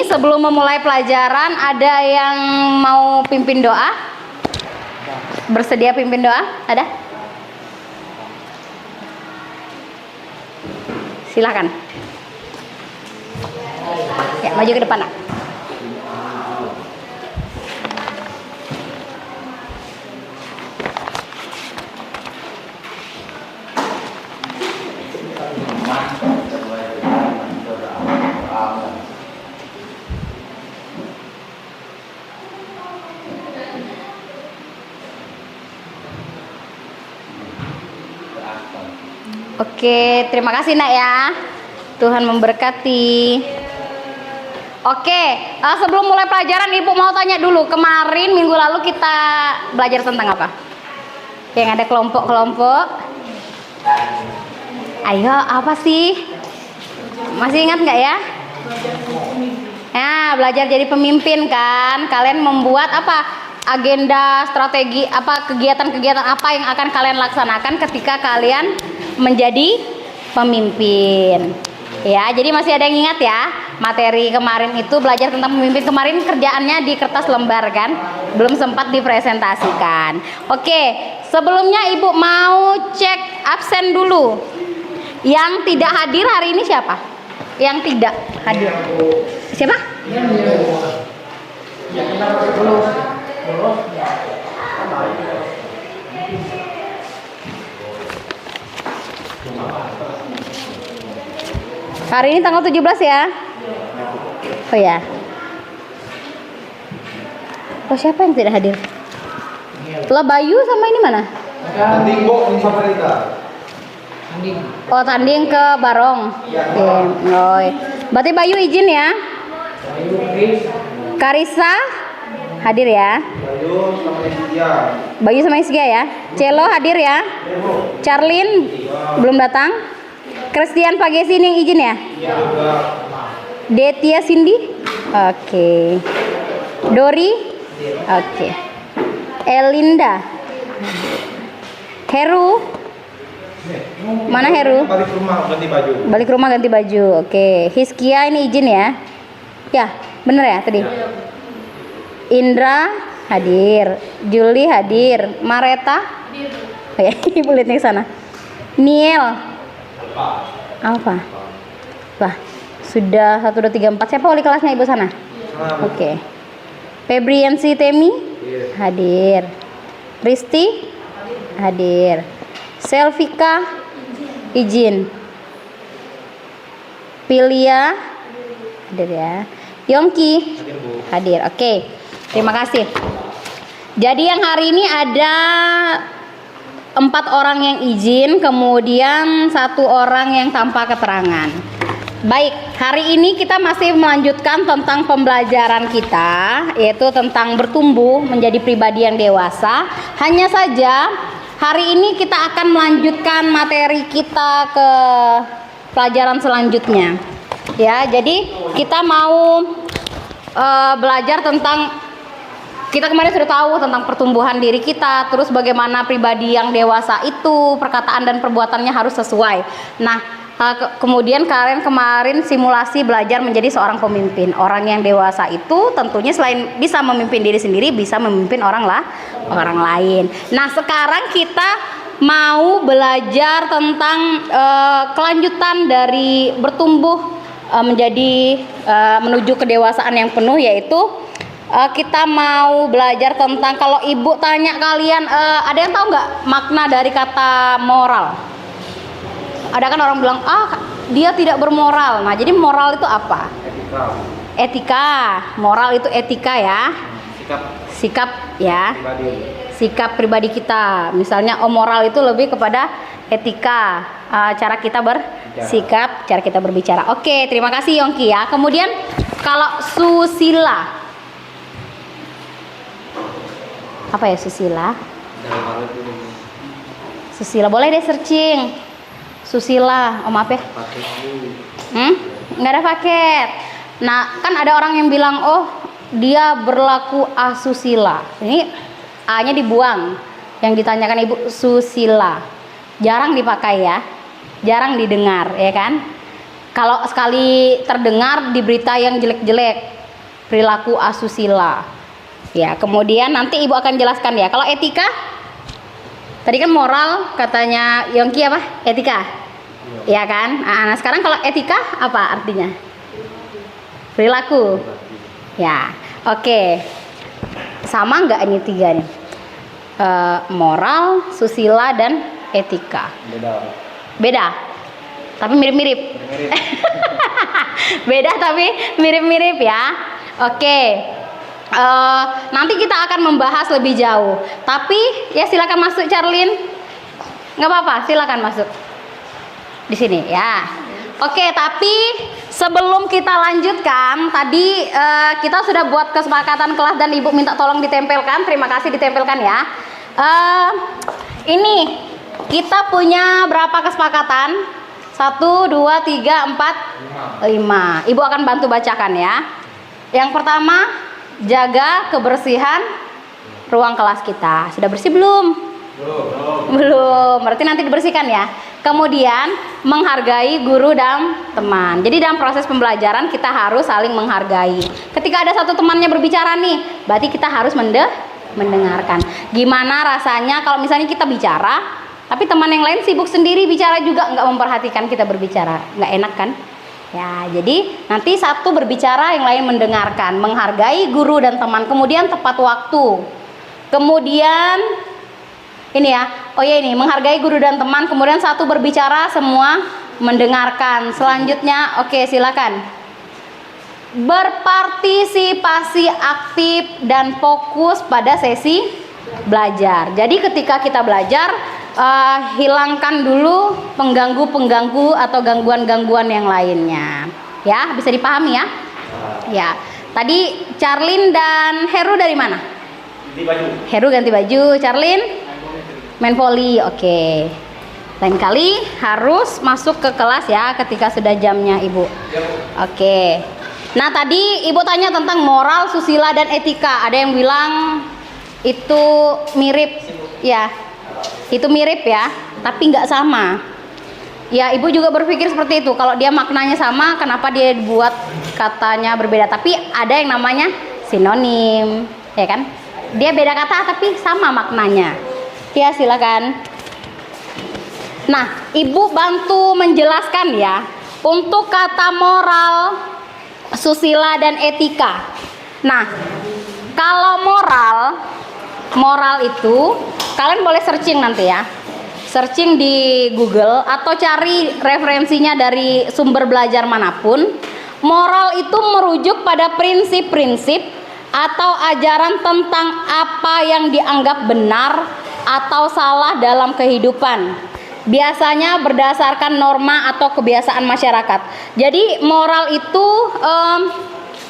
sebelum memulai pelajaran ada yang mau pimpin doa? Bersedia pimpin doa? Ada? Silahkan. Ya, maju ke depan, Nak. Oke, terima kasih Nak ya. Tuhan memberkati. Oke, sebelum mulai pelajaran Ibu mau tanya dulu. Kemarin minggu lalu kita belajar tentang apa? Yang ada kelompok-kelompok. Ayo, apa sih? Masih ingat nggak ya? Ya, belajar jadi pemimpin kan. Kalian membuat apa? Agenda, strategi, apa kegiatan-kegiatan apa yang akan kalian laksanakan ketika kalian menjadi pemimpin. Ya, jadi masih ada yang ingat ya? Materi kemarin itu belajar tentang pemimpin. Kemarin kerjaannya di kertas lembar kan? Belum sempat dipresentasikan. Oke, sebelumnya Ibu mau cek absen dulu. Yang tidak hadir hari ini siapa? Yang tidak hadir. Siapa? Hari ini tanggal 17 ya? Oh ya. Oh, siapa yang tidak hadir? Lah Bayu sama ini mana? Tanding Bu, sama Rita. Oh, tanding ke Barong. Oke. Oh, berarti Bayu izin ya? Karisa hadir ya? Bayu sama Isgia ya? Celo hadir ya? Charlin belum datang? Christian Pagesi ini yang izin ya? Detia Cindy? Oke. Dori? Oke. Elinda? Heru? Mana Heru? Balik rumah ganti baju. Balik rumah ganti baju. Oke. Hiskia ini izin ya? Ya, bener ya tadi? Indra hadir. Juli hadir. Mareta? Oh ya, Ibu lihat ke sana. Niel? Apa? Wah, sudah 1, 2, 3, 4. Siapa wali kelasnya Ibu sana? Oke. Febriansi Temi? Hadir. Risti? Hadir. Selvika? Izin. Pilia? Hadir ya. Yongki? Hadir. Oke. Terima kasih. Jadi yang hari ini ada 4 orang yang izin, kemudian 1 orang yang tanpa keterangan. Baik, hari ini kita masih melanjutkan tentang pembelajaran kita, yaitu tentang bertumbuh menjadi pribadi yang dewasa. Hanya saja hari ini kita akan melanjutkan materi kita ke pelajaran selanjutnya. Ya, jadi kita mau belajar tentang, kita kemarin sudah tahu tentang pertumbuhan diri kita, terus bagaimana pribadi yang dewasa itu perkataan dan perbuatannya harus sesuai. Nah, kemudian kalian kemarin simulasi belajar menjadi seorang pemimpin. Orang yang dewasa itu tentunya selain bisa memimpin diri sendiri, bisa memimpin orang lain. Nah, sekarang kita mau belajar tentang kelanjutan dari bertumbuh menjadi menuju kedewasaan yang penuh, yaitu kita mau belajar tentang, kalau Ibu tanya kalian, ada yang tahu nggak makna dari kata moral? Ada kan orang bilang, dia tidak bermoral. Nah, jadi moral itu apa? Etika. Moral itu etika ya. Sikap ya. Sikap pribadi kita. Misalnya moral itu lebih kepada etika, cara kita bersikap, cara kita berbicara. Oke, terima kasih Yongki ya. Kemudian kalau susila, apa ya susila? Susila boleh deh searching. Susila, maaf ya. Nggak ada paket. Nah, kan ada orang yang bilang, oh dia berlaku asusila. Ini A-nya dibuang. Yang ditanyakan Ibu susila. Jarang dipakai ya. Jarang didengar, ya kan? Kalau sekali terdengar di berita yang jelek-jelek, perilaku asusila. Ya, kemudian nanti Ibu akan jelaskan ya. Kalau etika, tadi kan moral, katanya Yongki apa? Etika. Ya kan? Nah, sekarang kalau etika apa artinya? Perilaku. Ya, oke. Sama nggak ini tiga nih? Moral, susila, dan etika. Beda. Tapi mirip-mirip. Beda tapi mirip-mirip ya. Oke. Nanti kita akan membahas lebih jauh. Tapi ya silakan masuk Charlene. Nggak apa-apa, silakan masuk di sini ya. Oke, tapi sebelum kita lanjutkan, tadi kita sudah buat kesepakatan kelas dan Ibu minta tolong ditempelkan. Terima kasih ditempelkan ya. Ini kita punya berapa kesepakatan? 1, 2, 3, 4, 5. Ibu akan bantu bacakan ya. Yang pertama, jaga kebersihan ruang kelas kita. Sudah bersih belum? Belum. Berarti nanti dibersihkan ya. Kemudian menghargai guru dan teman. Jadi dalam proses pembelajaran kita harus saling menghargai. Ketika ada satu temannya berbicara nih, berarti kita harus mendengarkan. Gimana rasanya kalau misalnya kita bicara, tapi teman yang lain sibuk sendiri bicara juga, nggak memperhatikan kita berbicara, nggak enak kan? Ya, jadi nanti satu berbicara, yang lain mendengarkan, menghargai guru dan teman. Kemudian tepat waktu. Kemudian ini ya, oh ya ini menghargai guru dan teman. Kemudian satu berbicara, semua mendengarkan. Selanjutnya, oke silakan. Berpartisipasi aktif dan fokus pada sesi belajar. Jadi ketika kita belajar, hilangkan dulu pengganggu-pengganggu atau gangguan-gangguan yang lainnya. Ya, bisa dipahami ya? Ya. Tadi Charlene dan Heru dari mana? Ganti baju. Heru ganti baju, Charlene main volley. Oke. Lain kali harus masuk ke kelas ya ketika sudah jamnya Ibu. Oke. Nah, tadi Ibu tanya tentang moral, susila, dan etika. Ada yang bilang itu mirip ya. Itu mirip ya, tapi nggak sama. Ya, Ibu juga berpikir seperti itu. Kalau dia maknanya sama, kenapa dia buat katanya berbeda? Tapi ada yang namanya sinonim, ya kan? Dia beda kata tapi sama maknanya. Ya, silakan. Nah, Ibu bantu menjelaskan ya untuk kata moral, susila, dan etika. Nah, kalau moral itu kalian boleh searching nanti ya, searching di Google atau cari referensinya dari sumber belajar manapun. Moral itu merujuk pada prinsip-prinsip atau ajaran tentang apa yang dianggap benar atau salah dalam kehidupan, biasanya berdasarkan norma atau kebiasaan masyarakat. Jadi moral itu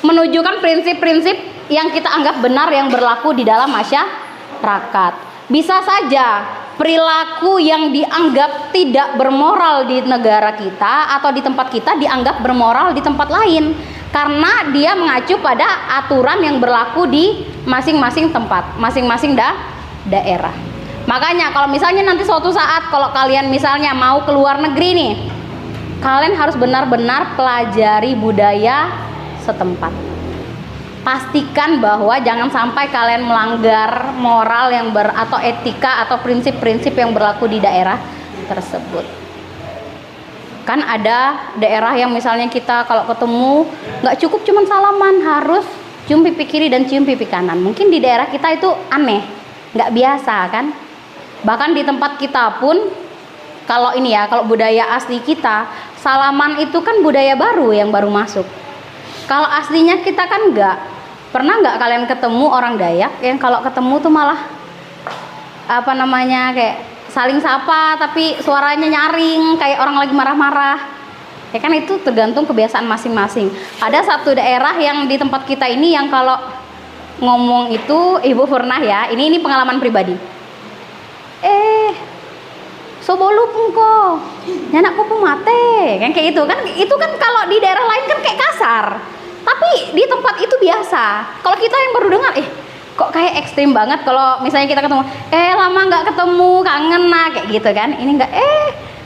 menunjukkan prinsip-prinsip yang kita anggap benar yang berlaku di dalam masyarakat. Bisa saja perilaku yang dianggap tidak bermoral di negara kita atau di tempat kita dianggap bermoral di tempat lain, karena dia mengacu pada aturan yang berlaku di masing-masing tempat, masing-masing daerah. Makanya kalau misalnya nanti suatu saat kalau kalian misalnya mau ke luar negeri nih, kalian harus benar-benar pelajari budaya setempat. Pastikan bahwa jangan sampai kalian melanggar moral yang atau etika atau prinsip-prinsip yang berlaku di daerah tersebut. Kan ada daerah yang misalnya kita kalau ketemu nggak cukup cuman salaman, harus cium pipi kiri dan cium pipi kanan. Mungkin di daerah kita itu aneh, nggak biasa kan. Bahkan di tempat kita pun, kalau ini ya, kalau budaya asli kita, salaman itu kan budaya baru yang baru masuk. Kalau aslinya kita kan nggak. Pernah nggak kalian ketemu orang Dayak yang kalau ketemu tuh malah kayak saling sapa tapi suaranya nyaring kayak orang lagi marah-marah. Ya kan itu tergantung kebiasaan masing-masing. Ada satu daerah yang di tempat kita ini yang kalau ngomong itu, Ibu pernah ya, ini pengalaman pribadi. Sobolupung ko, nyanakku pumate, kan kayak itu kan kalau di daerah lain kan kayak kasar. Tapi di tempat itu biasa. Kalau kita yang baru dengar, kok kayak ekstrim banget. Kalau misalnya kita ketemu, lama nggak ketemu, kangen nah, kayak gitu kan. Ini nggak,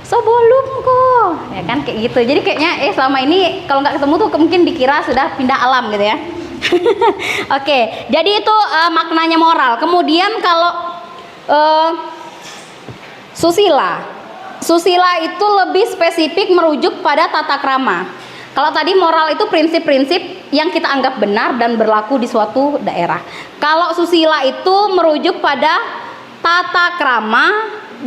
sobolum kok, ya kan kayak gitu. Jadi kayaknya selama ini kalau nggak ketemu tuh mungkin dikira sudah pindah alam gitu ya. Oke, jadi itu maknanya moral. Kemudian kalau susila, susila itu lebih spesifik merujuk pada tata krama. Kalau tadi moral itu prinsip-prinsip yang kita anggap benar dan berlaku di suatu daerah. Kalau susila itu merujuk pada tata krama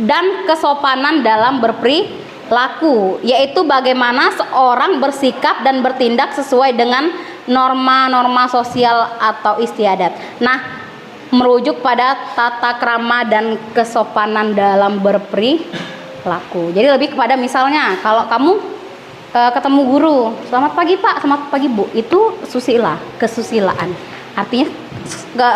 dan kesopanan dalam berperilaku, yaitu bagaimana seorang bersikap dan bertindak sesuai dengan norma-norma sosial atau istiadat. Nah, merujuk pada tata krama dan kesopanan dalam berperilaku. Jadi lebih kepada misalnya kalau kamu ketemu guru, selamat pagi Pak, selamat pagi Bu, itu susila, kesusilaan. Artinya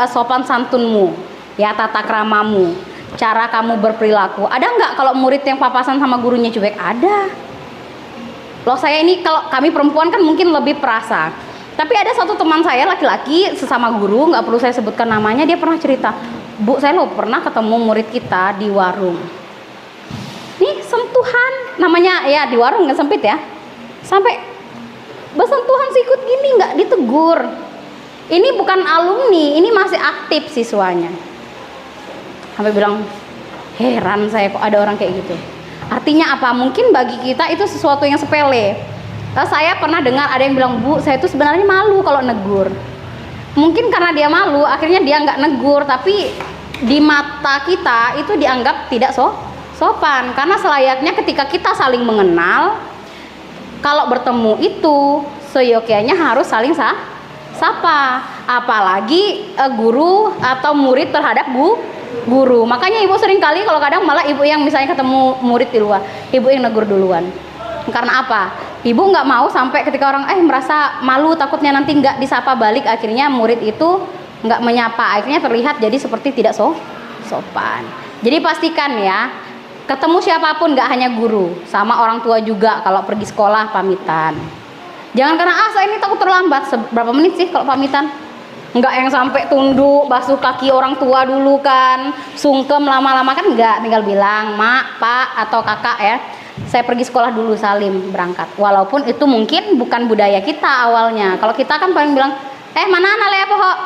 sopan santunmu, ya, tata kramamu, cara kamu berperilaku. Ada nggak kalau murid yang papasan sama gurunya cuek? Ada. Loh, saya ini kalau kami perempuan kan mungkin lebih perasa. Tapi ada satu teman saya laki-laki sesama guru, nggak perlu saya sebutkan namanya, dia pernah cerita, Bu, saya loh pernah ketemu murid kita di warung. Nih sentuhan, namanya ya di warung nggak sempit ya. Sampai bersentuhan sikut gini nggak ditegur. Ini bukan alumni, ini masih aktif siswanya. Sampai bilang, heran saya kok ada orang kayak gitu. Artinya apa? Mungkin bagi kita itu sesuatu yang sepele. Saya pernah dengar ada yang bilang, Bu, saya itu sebenarnya malu kalau negur. Mungkin karena dia malu, akhirnya dia nggak negur. Tapi di mata kita itu dianggap tidak sopan. Karena selayaknya ketika kita saling mengenal, kalau bertemu itu seyogyanya harus saling sapa. Apalagi guru atau murid terhadap guru. Makanya ibu sering kali kalau kadang malah ibu yang misalnya ketemu murid di luar, ibu yang negur duluan. Karena apa? Ibu nggak mau sampai ketika orang merasa malu, takutnya nanti nggak disapa balik, akhirnya murid itu nggak menyapa, akhirnya terlihat jadi seperti tidak sopan. Jadi pastikan ya, ketemu siapapun, nggak hanya guru, sama orang tua juga. Kalau pergi sekolah pamitan. Jangan karena saya ini takut terlambat. Berapa menit sih kalau pamitan? Nggak yang sampai tunduk basuh kaki orang tua dulu kan, sungkem lama-lama kan, nggak, tinggal bilang Mak, Pak atau Kakak ya, saya pergi sekolah dulu, salim berangkat. Walaupun itu mungkin bukan budaya kita awalnya. Kalau kita kan paling bilang mana nale apa kok,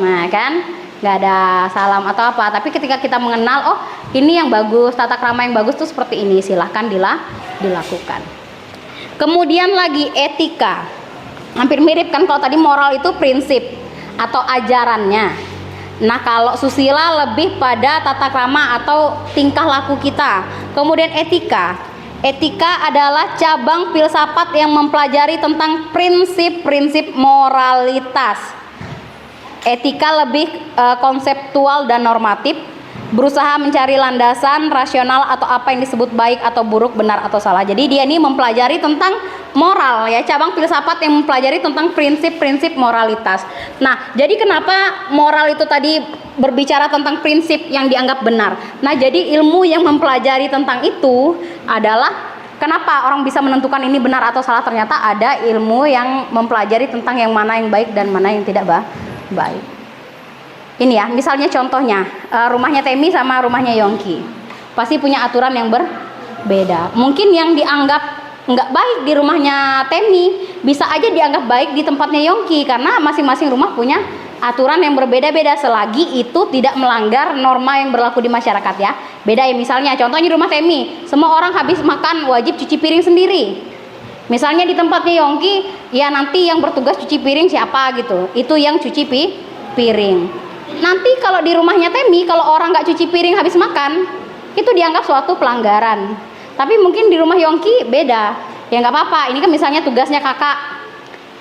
nah kan nggak ada salam atau apa. Tapi ketika kita mengenal, oh ini yang bagus, tata krama yang bagus tuh seperti ini, silahkan dilakukan. Kemudian lagi etika, hampir mirip kan. Kalau tadi moral itu prinsip atau ajarannya. Nah, kalau susila lebih pada tata krama atau tingkah laku kita. Kemudian etika. Etika adalah cabang filsafat yang mempelajari tentang prinsip-prinsip moralitas. Etika lebih konseptual dan normatif, berusaha mencari landasan rasional atau apa yang disebut baik atau buruk, benar atau salah. Jadi dia ini mempelajari tentang moral ya, cabang filsafat yang mempelajari tentang prinsip-prinsip moralitas. Nah, jadi kenapa moral itu tadi berbicara tentang prinsip yang dianggap benar. Nah, jadi ilmu yang mempelajari tentang itu adalah kenapa orang bisa menentukan ini benar atau salah. Ternyata ada ilmu yang mempelajari tentang yang mana yang baik dan mana yang tidak baik. Ini ya, misalnya contohnya rumahnya Temi sama rumahnya Yongki pasti punya aturan yang berbeda. Mungkin yang dianggap nggak baik di rumahnya Temi bisa aja dianggap baik di tempatnya Yongki, karena masing-masing rumah punya aturan yang berbeda-beda selagi itu tidak melanggar norma yang berlaku di masyarakat ya. Beda ya, misalnya contohnya di rumah Temi, semua orang habis makan wajib cuci piring sendiri. Misalnya di tempatnya Yongki, ya nanti yang bertugas cuci piring siapa gitu, itu yang cuci piring. Nanti kalau di rumahnya Temi, kalau orang nggak cuci piring habis makan, itu dianggap suatu pelanggaran. Tapi mungkin di rumah Yongki beda, ya nggak apa-apa. Ini kan misalnya tugasnya kakak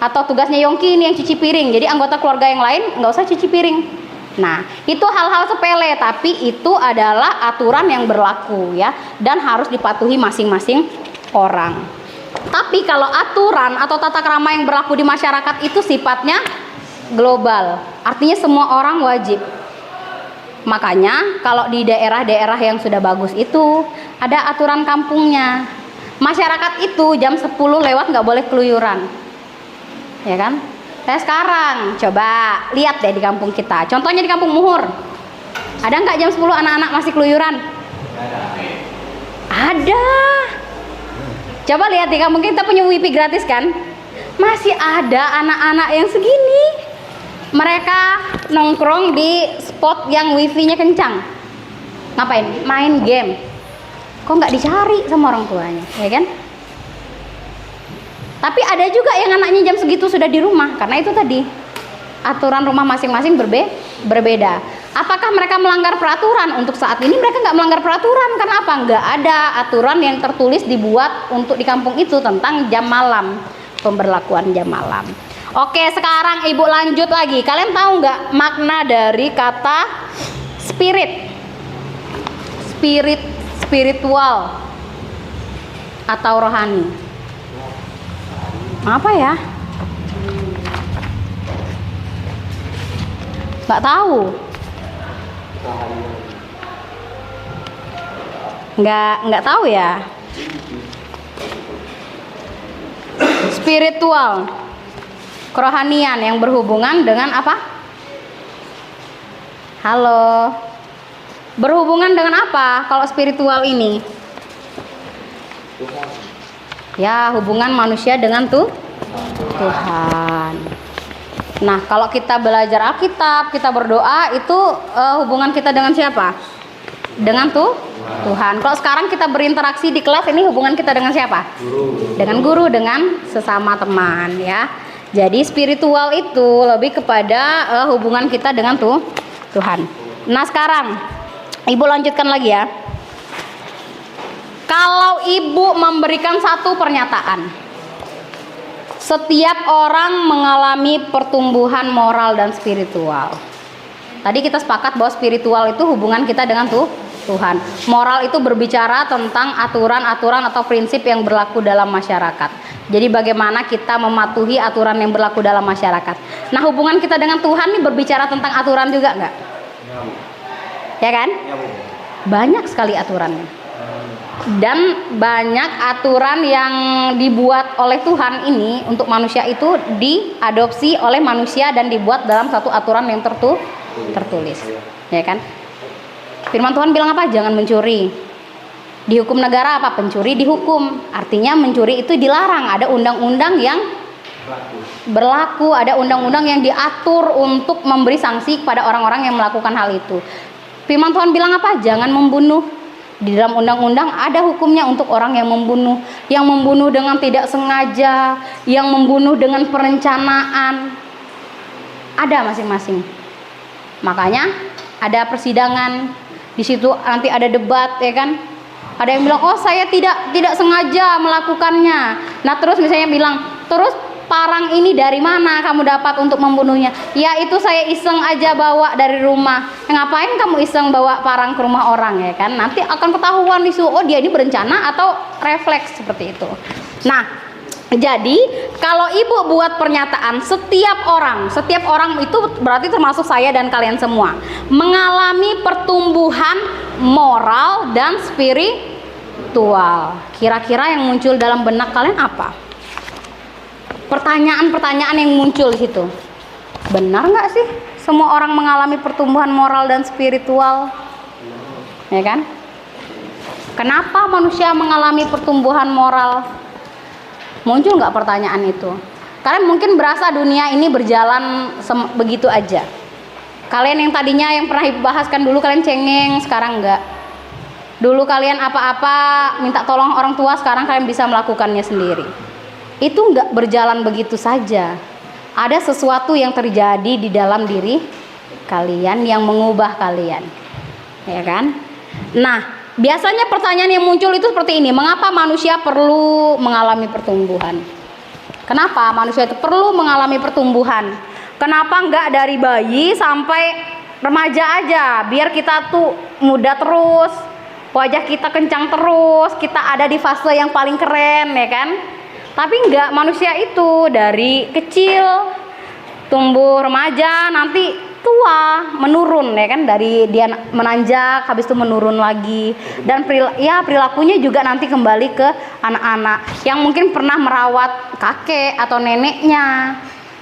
atau tugasnya Yongki ini yang cuci piring, jadi anggota keluarga yang lain nggak usah cuci piring. Nah, itu hal-hal sepele, tapi itu adalah aturan yang berlaku ya, dan harus dipatuhi masing-masing orang. Tapi kalau aturan atau tata krama yang berlaku di masyarakat itu sifatnya global, artinya semua orang wajib. Makanya kalau di daerah-daerah yang sudah bagus itu ada aturan kampungnya. Masyarakat itu jam 10 lewat nggak boleh keluyuran, ya kan? Sekarang coba lihat deh di kampung kita. Contohnya di Kampung Muhur, ada nggak jam 10 anak-anak masih keluyuran? Ada. Coba lihat di kampung kita punya wifi gratis kan? Masih ada anak-anak yang segini Mereka nongkrong di spot yang wifi-nya kencang. Ngapain? Main game. Kok nggak dicari sama orang tuanya, ya kan? Tapi ada juga yang anaknya jam segitu sudah di rumah, karena itu tadi aturan rumah masing-masing berbeda. Apakah mereka melanggar peraturan? Untuk saat ini mereka nggak melanggar peraturan, karena apa? Nggak ada aturan yang tertulis dibuat untuk di kampung itu tentang jam malam, pemberlakuan jam malam. Oke, sekarang ibu lanjut lagi. Kalian tahu nggak makna dari kata spirit? Spiritual atau rohani? Apa ya? Nggak tahu. Nggak tahu ya. Spiritual, kerohanian yang berhubungan dengan apa? Halo. Berhubungan dengan apa kalau spiritual ini? Ya, hubungan manusia dengan Tuhan. Nah, kalau kita belajar Alkitab, kita berdoa, itu hubungan kita dengan siapa? Dengan Tuhan. Kalau sekarang kita berinteraksi di kelas, ini hubungan kita dengan siapa? Dengan guru, dengan sesama teman, ya. Jadi spiritual itu lebih kepada hubungan kita dengan Tuhan. Nah, sekarang ibu lanjutkan lagi ya. Kalau ibu memberikan satu pernyataan, setiap orang mengalami pertumbuhan moral dan spiritual. Tadi kita sepakat bahwa spiritual itu hubungan kita dengan Tuhan. Moral itu berbicara tentang aturan-aturan atau prinsip yang berlaku dalam masyarakat. Jadi bagaimana kita mematuhi aturan yang berlaku dalam masyarakat. Nah, hubungan kita dengan Tuhan ini berbicara tentang aturan juga nggak? Ya kan? Banyak sekali aturannya. Dan banyak aturan yang dibuat oleh Tuhan ini untuk manusia itu diadopsi oleh manusia dan dibuat dalam satu aturan yang tertulis, ya kan? Firman Tuhan bilang apa? Jangan mencuri. Di hukum negara apa? Pencuri dihukum. Artinya mencuri itu dilarang. Ada undang-undang yang berlaku, ada undang-undang yang diatur untuk memberi sanksi kepada orang-orang yang melakukan hal itu. Firman Tuhan bilang apa? Jangan membunuh. Di dalam undang-undang ada hukumnya untuk orang yang membunuh dengan tidak sengaja, yang membunuh dengan perencanaan. Ada masing-masing. Makanya ada persidangan, di situ nanti ada debat, ya kan? Ada yang bilang, "Oh, saya tidak sengaja melakukannya." Nah, terus misalnya bilang, "Terus parang ini dari mana kamu dapat untuk membunuhnya?" "Ya, itu saya iseng aja bawa dari rumah." "Ngapain kamu iseng bawa parang ke rumah orang?" Ya kan? Nanti akan ketahuan di situ, oh dia ini berencana atau refleks seperti itu. Nah, jadi kalau ibu buat pernyataan setiap orang itu berarti termasuk saya dan kalian semua mengalami pertumbuhan moral dan spiritual. Kira-kira yang muncul dalam benak kalian apa? Pertanyaan-pertanyaan yang muncul di situ. Benar nggak sih semua orang mengalami pertumbuhan moral dan spiritual? Ya kan? Kenapa manusia mengalami pertumbuhan moral? Muncul nggak pertanyaan itu? Kalian mungkin berasa dunia ini berjalan begitu aja. Kalian yang tadinya yang pernah ibu bahaskan dulu kalian cengeng, sekarang enggak. Dulu kalian apa-apa minta tolong orang tua, sekarang kalian bisa melakukannya sendiri. Itu enggak berjalan begitu saja. Ada sesuatu yang terjadi di dalam diri kalian yang mengubah kalian, ya kan? Nah, biasanya pertanyaan yang muncul itu seperti ini: mengapa manusia perlu mengalami pertumbuhan? Kenapa manusia itu perlu mengalami pertumbuhan? Kenapa enggak dari bayi sampai remaja aja, biar kita tuh muda terus, wajah kita kencang terus, kita ada di fase yang paling keren, ya kan? Tapi enggak, manusia itu dari kecil tumbuh remaja, nanti tua, menurun, ya kan? Dari dia menanjak, habis itu menurun lagi. Dan perilakunya juga nanti kembali ke anak-anak yang mungkin pernah merawat kakek atau neneknya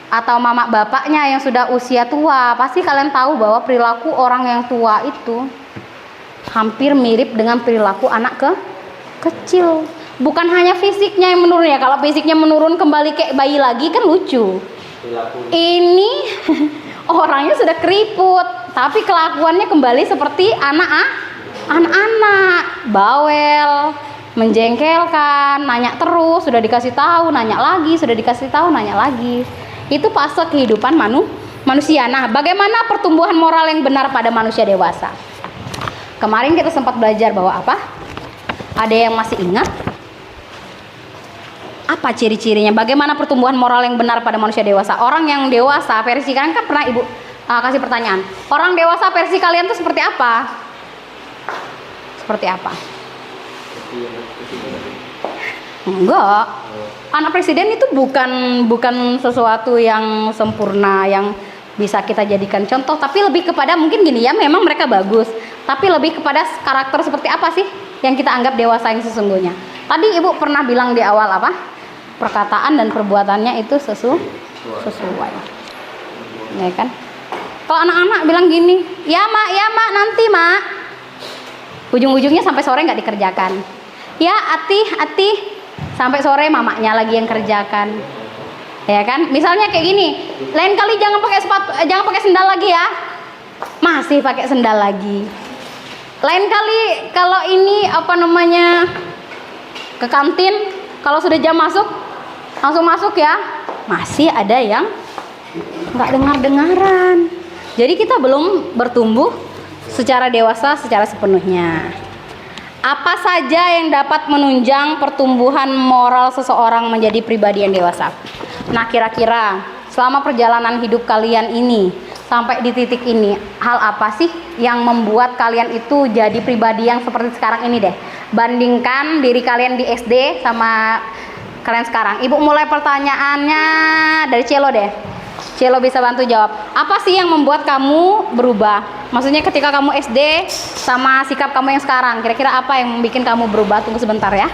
atau mama bapaknya yang sudah usia tua. Pasti kalian tahu bahwa perilaku orang yang tua itu hampir mirip dengan perilaku anak kecil. Bukan hanya fisiknya yang menurun ya. Kalau fisiknya menurun kembali kayak bayi lagi kan lucu. Ini orangnya sudah keriput, tapi kelakuannya kembali seperti anak-anak, bawel, menjengkelkan, nanya terus, sudah dikasih tahu, nanya lagi, sudah dikasih tahu, nanya lagi. Itu fase kehidupan manusia. Nah, bagaimana pertumbuhan moral yang benar pada manusia dewasa? Kemarin kita sempat belajar bahwa apa? Ada yang masih ingat? Apa ciri-cirinya? Bagaimana pertumbuhan moral yang benar pada manusia dewasa? Orang yang dewasa, versi kalian kan pernah Ibu kasih pertanyaan. Orang dewasa versi kalian tuh seperti apa? Seperti apa? Enggak. Anak presiden itu bukan sesuatu yang sempurna yang bisa kita jadikan contoh, tapi lebih kepada mungkin gini ya, memang mereka bagus, tapi lebih kepada karakter seperti apa sih yang kita anggap dewasa yang sesungguhnya. Tadi Ibu pernah bilang di awal apa? Perkataan dan perbuatannya itu sesuai. Ya kan? Kalau anak-anak bilang gini, ya mak, nanti mak. Ujung-ujungnya sampai sore nggak dikerjakan. Ya ati, sampai sore mamanya lagi yang kerjakan. Ya kan? Misalnya kayak gini, lain kali jangan pakai sendal lagi ya. Masih pakai sendal lagi. Lain kali kalau ini ke kantin, kalau sudah jam masuk langsung masuk ya. Masih ada yang nggak dengar-dengaran. Jadi kita belum bertumbuh secara dewasa secara sepenuhnya. Apa saja yang dapat menunjang pertumbuhan moral seseorang menjadi pribadi yang dewasa? Nah, kira-kira selama perjalanan hidup kalian ini sampai di titik ini, hal apa sih yang membuat kalian itu jadi pribadi yang seperti sekarang ini deh? Bandingkan diri kalian di SD sama kalian sekarang. Ibu mulai pertanyaannya dari Celo deh. Celo bisa bantu jawab. Apa sih yang membuat kamu berubah? Maksudnya ketika kamu SD sama sikap kamu yang sekarang, kira-kira apa yang bikin kamu berubah? Tunggu sebentar ya.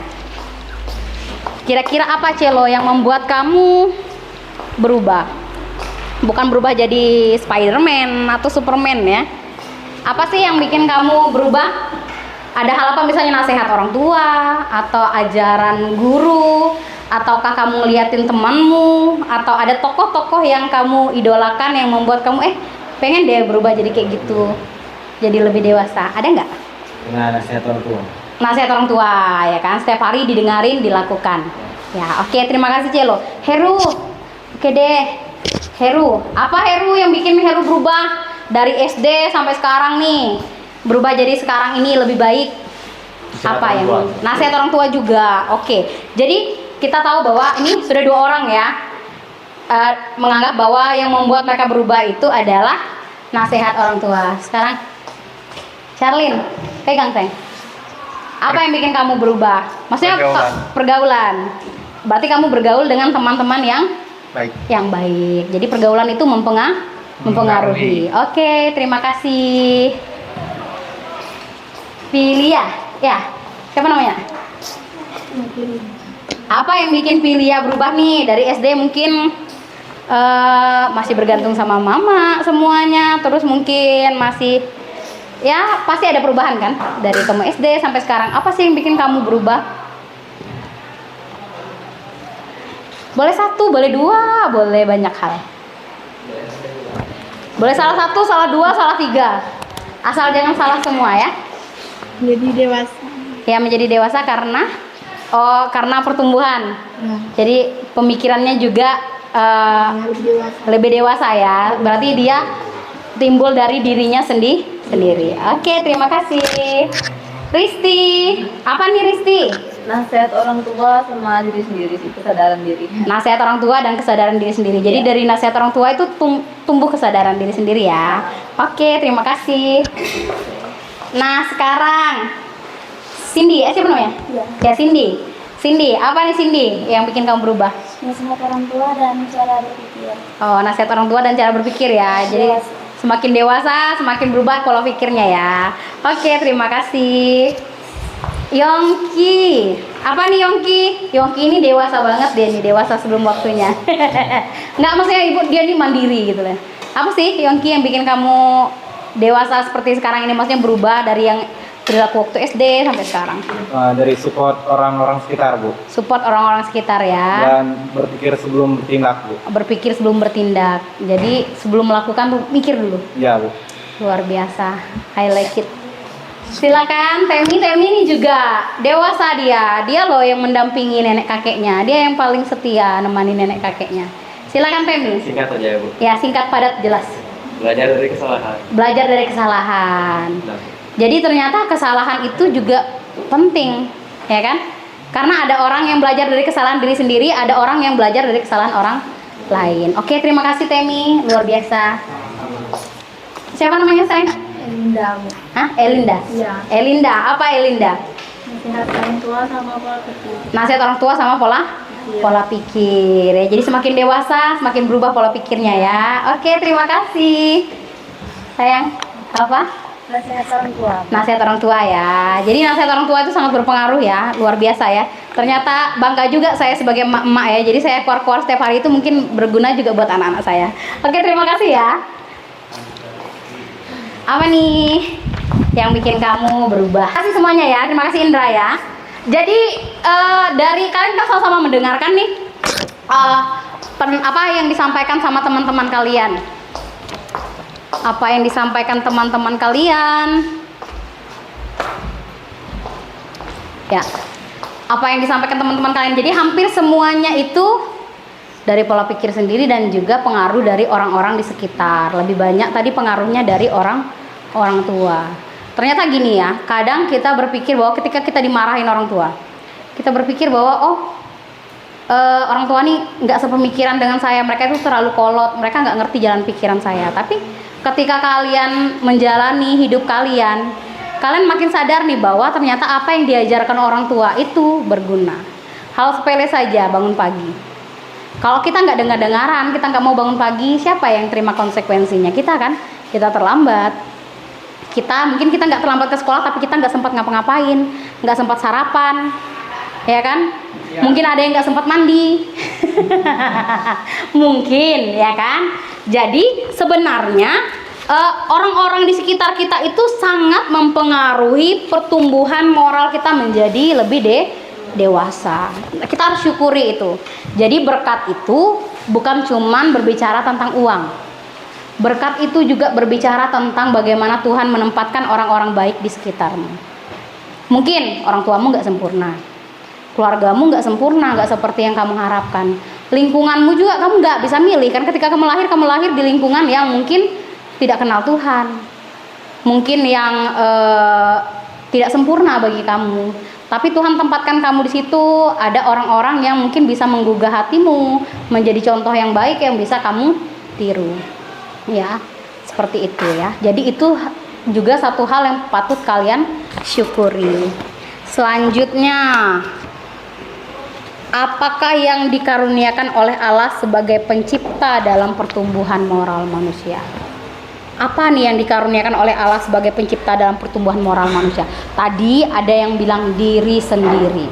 Kira-kira apa Celo yang membuat kamu berubah? Bukan berubah jadi Spiderman atau Superman ya. Apa sih yang bikin kamu berubah? Ada hal apa, misalnya nasihat orang tua atau ajaran guru, ataukah kamu liatin temanmu, atau ada tokoh-tokoh yang kamu idolakan yang membuat kamu pengen deh berubah jadi kayak gitu, jadi lebih dewasa. Ada nggak? Nah, nasihat orang tua. Nasihat orang tua ya kan, setiap hari didengarin, dilakukan. Ya, oke, terima kasih Celo. Heru, oke deh. Heru, apa Heru yang bikin Heru berubah dari SD sampai sekarang nih? Berubah jadi sekarang ini lebih baik. Apa yang nasihat orang tua juga. Oke. Jadi kita tahu bahwa ini sudah 2 orang ya menganggap bahwa yang membuat mereka berubah itu adalah nasihat orang tua. Sekarang Charlene, pegang sayang. Apa yang bikin kamu berubah? Maksudnya pergaulan. Berarti kamu bergaul dengan teman-teman yang baik. Jadi pergaulan itu mempengaruhi. Oke, terima kasih. Pilia, ya. Siapa namanya? Apa yang bikin Pilia berubah nih? Dari SD mungkin masih bergantung sama mama semuanya, terus mungkin masih ya pasti ada perubahan kan dari kamu SD sampai sekarang. Apa sih yang bikin kamu berubah? Boleh 1, boleh 2, boleh banyak hal. Boleh salah 1, salah 2, salah 3. Asal jangan salah semua ya. Jadi dewasa. Ya, menjadi dewasa karena pertumbuhan. Jadi pemikirannya juga lebih dewasa ya. Berarti dia timbul dari dirinya sendiri. Oke, terima kasih. Risti, apa nih Risti? Nasihat orang tua sama diri sendiri sih, kesadaran diri. Nasihat orang tua dan kesadaran diri sendiri. Jadi dari nasihat orang tua itu tumbuh kesadaran diri sendiri ya. Oke, terima kasih. Nah, sekarang Cindy, siapa namanya? Ya, Cindy. Cindy, apa nih Cindy yang bikin kamu berubah? Nasihat orang tua dan cara berpikir. Oh, nasihat orang tua dan cara berpikir ya. Jadi semakin dewasa, semakin berubah pola pikirnya ya. Oke, terima kasih. Yongki, apa nih Yongki? Yongki ini dewasa banget dia nih, dewasa sebelum waktunya. Nggak, maksudnya ibu dia nih mandiri gitu lah. Apa sih Yongki yang bikin kamu dewasa seperti sekarang ini, maksudnya berubah dari yang perilaku waktu SD sampai sekarang? Dari support orang-orang sekitar, Bu. Support orang-orang sekitar ya. Dan berpikir sebelum bertindak, Bu. Berpikir sebelum bertindak. Jadi sebelum melakukan tuh mikir dulu. Iya, Bu. Luar biasa. I like it. Silakan Temi. Temi ini juga dewasa dia. Dia loh yang mendampingi nenek kakeknya. Dia yang paling setia nemani nenek kakeknya. Silakan Temi. Singkat saja ya, Bu. Ya, singkat padat jelas. Belajar dari kesalahan. Belajar dari kesalahan. Nah. Jadi ternyata kesalahan itu juga penting, ya kan? Karena ada orang yang belajar dari kesalahan diri sendiri, ada orang yang belajar dari kesalahan orang lain. Oke, terima kasih Temi, luar biasa. Siapa namanya sayang? Elinda, Bu. Hah? Elinda? Iya. Elinda, apa Elinda? Nasihat orang tua sama pola pikir. Nasihat orang tua sama pola pikir ya. Jadi semakin dewasa, semakin berubah pola pikirnya ya. Oke, terima kasih. Sayang, apa? Nasihat orang tua. Nasihat orang tua ya. Jadi nasihat orang tua itu sangat berpengaruh ya, luar biasa ya. Ternyata bangga juga saya sebagai emak-emak ya. Jadi saya keluar-keluar setiap hari itu mungkin berguna juga buat anak-anak saya. Oke, terima kasih ya. Apa nih yang bikin kamu berubah? Terima kasih semuanya ya. Terima kasih Indra ya. Jadi dari kalian kan sama-sama mendengarkan nih apa yang disampaikan sama teman-teman kalian. Apa yang disampaikan teman-teman kalian? Ya, apa yang disampaikan teman-teman kalian? Jadi hampir semuanya itu dari pola pikir sendiri dan juga pengaruh dari orang-orang di sekitar. Lebih banyak tadi pengaruhnya dari orang tua. Ternyata gini ya, kadang kita berpikir bahwa ketika kita dimarahin orang tua, kita berpikir bahwa orang tua nih nggak sepemikiran dengan saya, mereka itu terlalu kolot, mereka nggak ngerti jalan pikiran saya. Tapi ketika kalian menjalani hidup kalian makin sadar nih bahwa ternyata apa yang diajarkan orang tua itu berguna. Hal sepele saja, bangun pagi. Kalau kita nggak dengar-dengaran, kita nggak mau bangun pagi, siapa yang terima konsekuensinya? Kita kan, kita terlambat. Mungkin kita nggak terlambat ke sekolah, tapi kita nggak sempat ngapa-ngapain, nggak sempat sarapan, ya kan? Ya. Mungkin ada yang nggak sempat mandi, mungkin, ya kan? Jadi sebenarnya orang-orang di sekitar kita itu sangat mempengaruhi pertumbuhan moral kita menjadi lebih dewasa. Kita harus syukuri itu. Jadi berkat itu bukan cuman berbicara tentang uang. Berkat itu juga berbicara tentang bagaimana Tuhan menempatkan orang-orang baik di sekitarmu. Mungkin orang tuamu nggak sempurna, keluargamu nggak sempurna, nggak seperti yang kamu harapkan. Lingkunganmu juga kamu nggak bisa milih kan. Ketika kamu lahir di lingkungan yang mungkin tidak kenal Tuhan, mungkin yang tidak sempurna bagi kamu. Tapi Tuhan tempatkan kamu di situ. Ada orang-orang yang mungkin bisa menggugah hatimu, menjadi contoh yang baik yang bisa kamu tiru. Ya, seperti itu ya. Jadi itu juga satu hal yang patut kalian syukuri. Selanjutnya, apakah yang dikaruniakan oleh Allah sebagai pencipta dalam pertumbuhan moral manusia? Apa nih yang dikaruniakan oleh Allah sebagai pencipta dalam pertumbuhan moral manusia? Tadi ada yang bilang diri sendiri.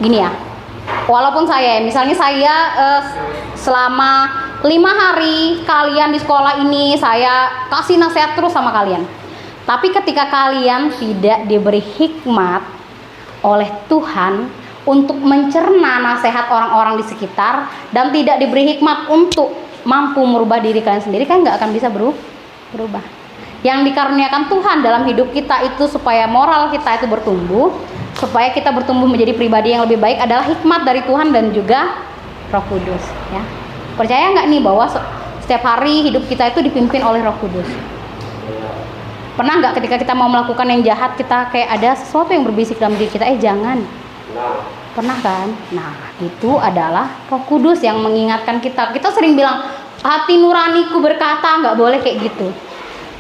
Gini ya, walaupun misalnya saya selama 5 hari kalian di sekolah ini saya kasih nasihat terus sama kalian. Tapi ketika kalian tidak diberi hikmat oleh Tuhan untuk mencerna nasihat orang-orang di sekitar dan tidak diberi hikmat untuk mampu merubah diri kalian sendiri, kan nggak akan bisa berubah. Yang dikaruniakan Tuhan dalam hidup kita itu supaya moral kita itu bertumbuh, supaya kita bertumbuh menjadi pribadi yang lebih baik adalah hikmat dari Tuhan dan juga Roh Kudus ya. Percaya nggak nih bahwa setiap hari hidup kita itu dipimpin oleh Roh Kudus? Pernah nggak ketika kita mau melakukan yang jahat, kita kayak ada sesuatu yang berbisik dalam diri kita, jangan. Pernah kan? Nah, itu adalah Roh Kudus yang mengingatkan kita. Kita sering bilang, hati nuraniku berkata, nggak boleh kayak gitu.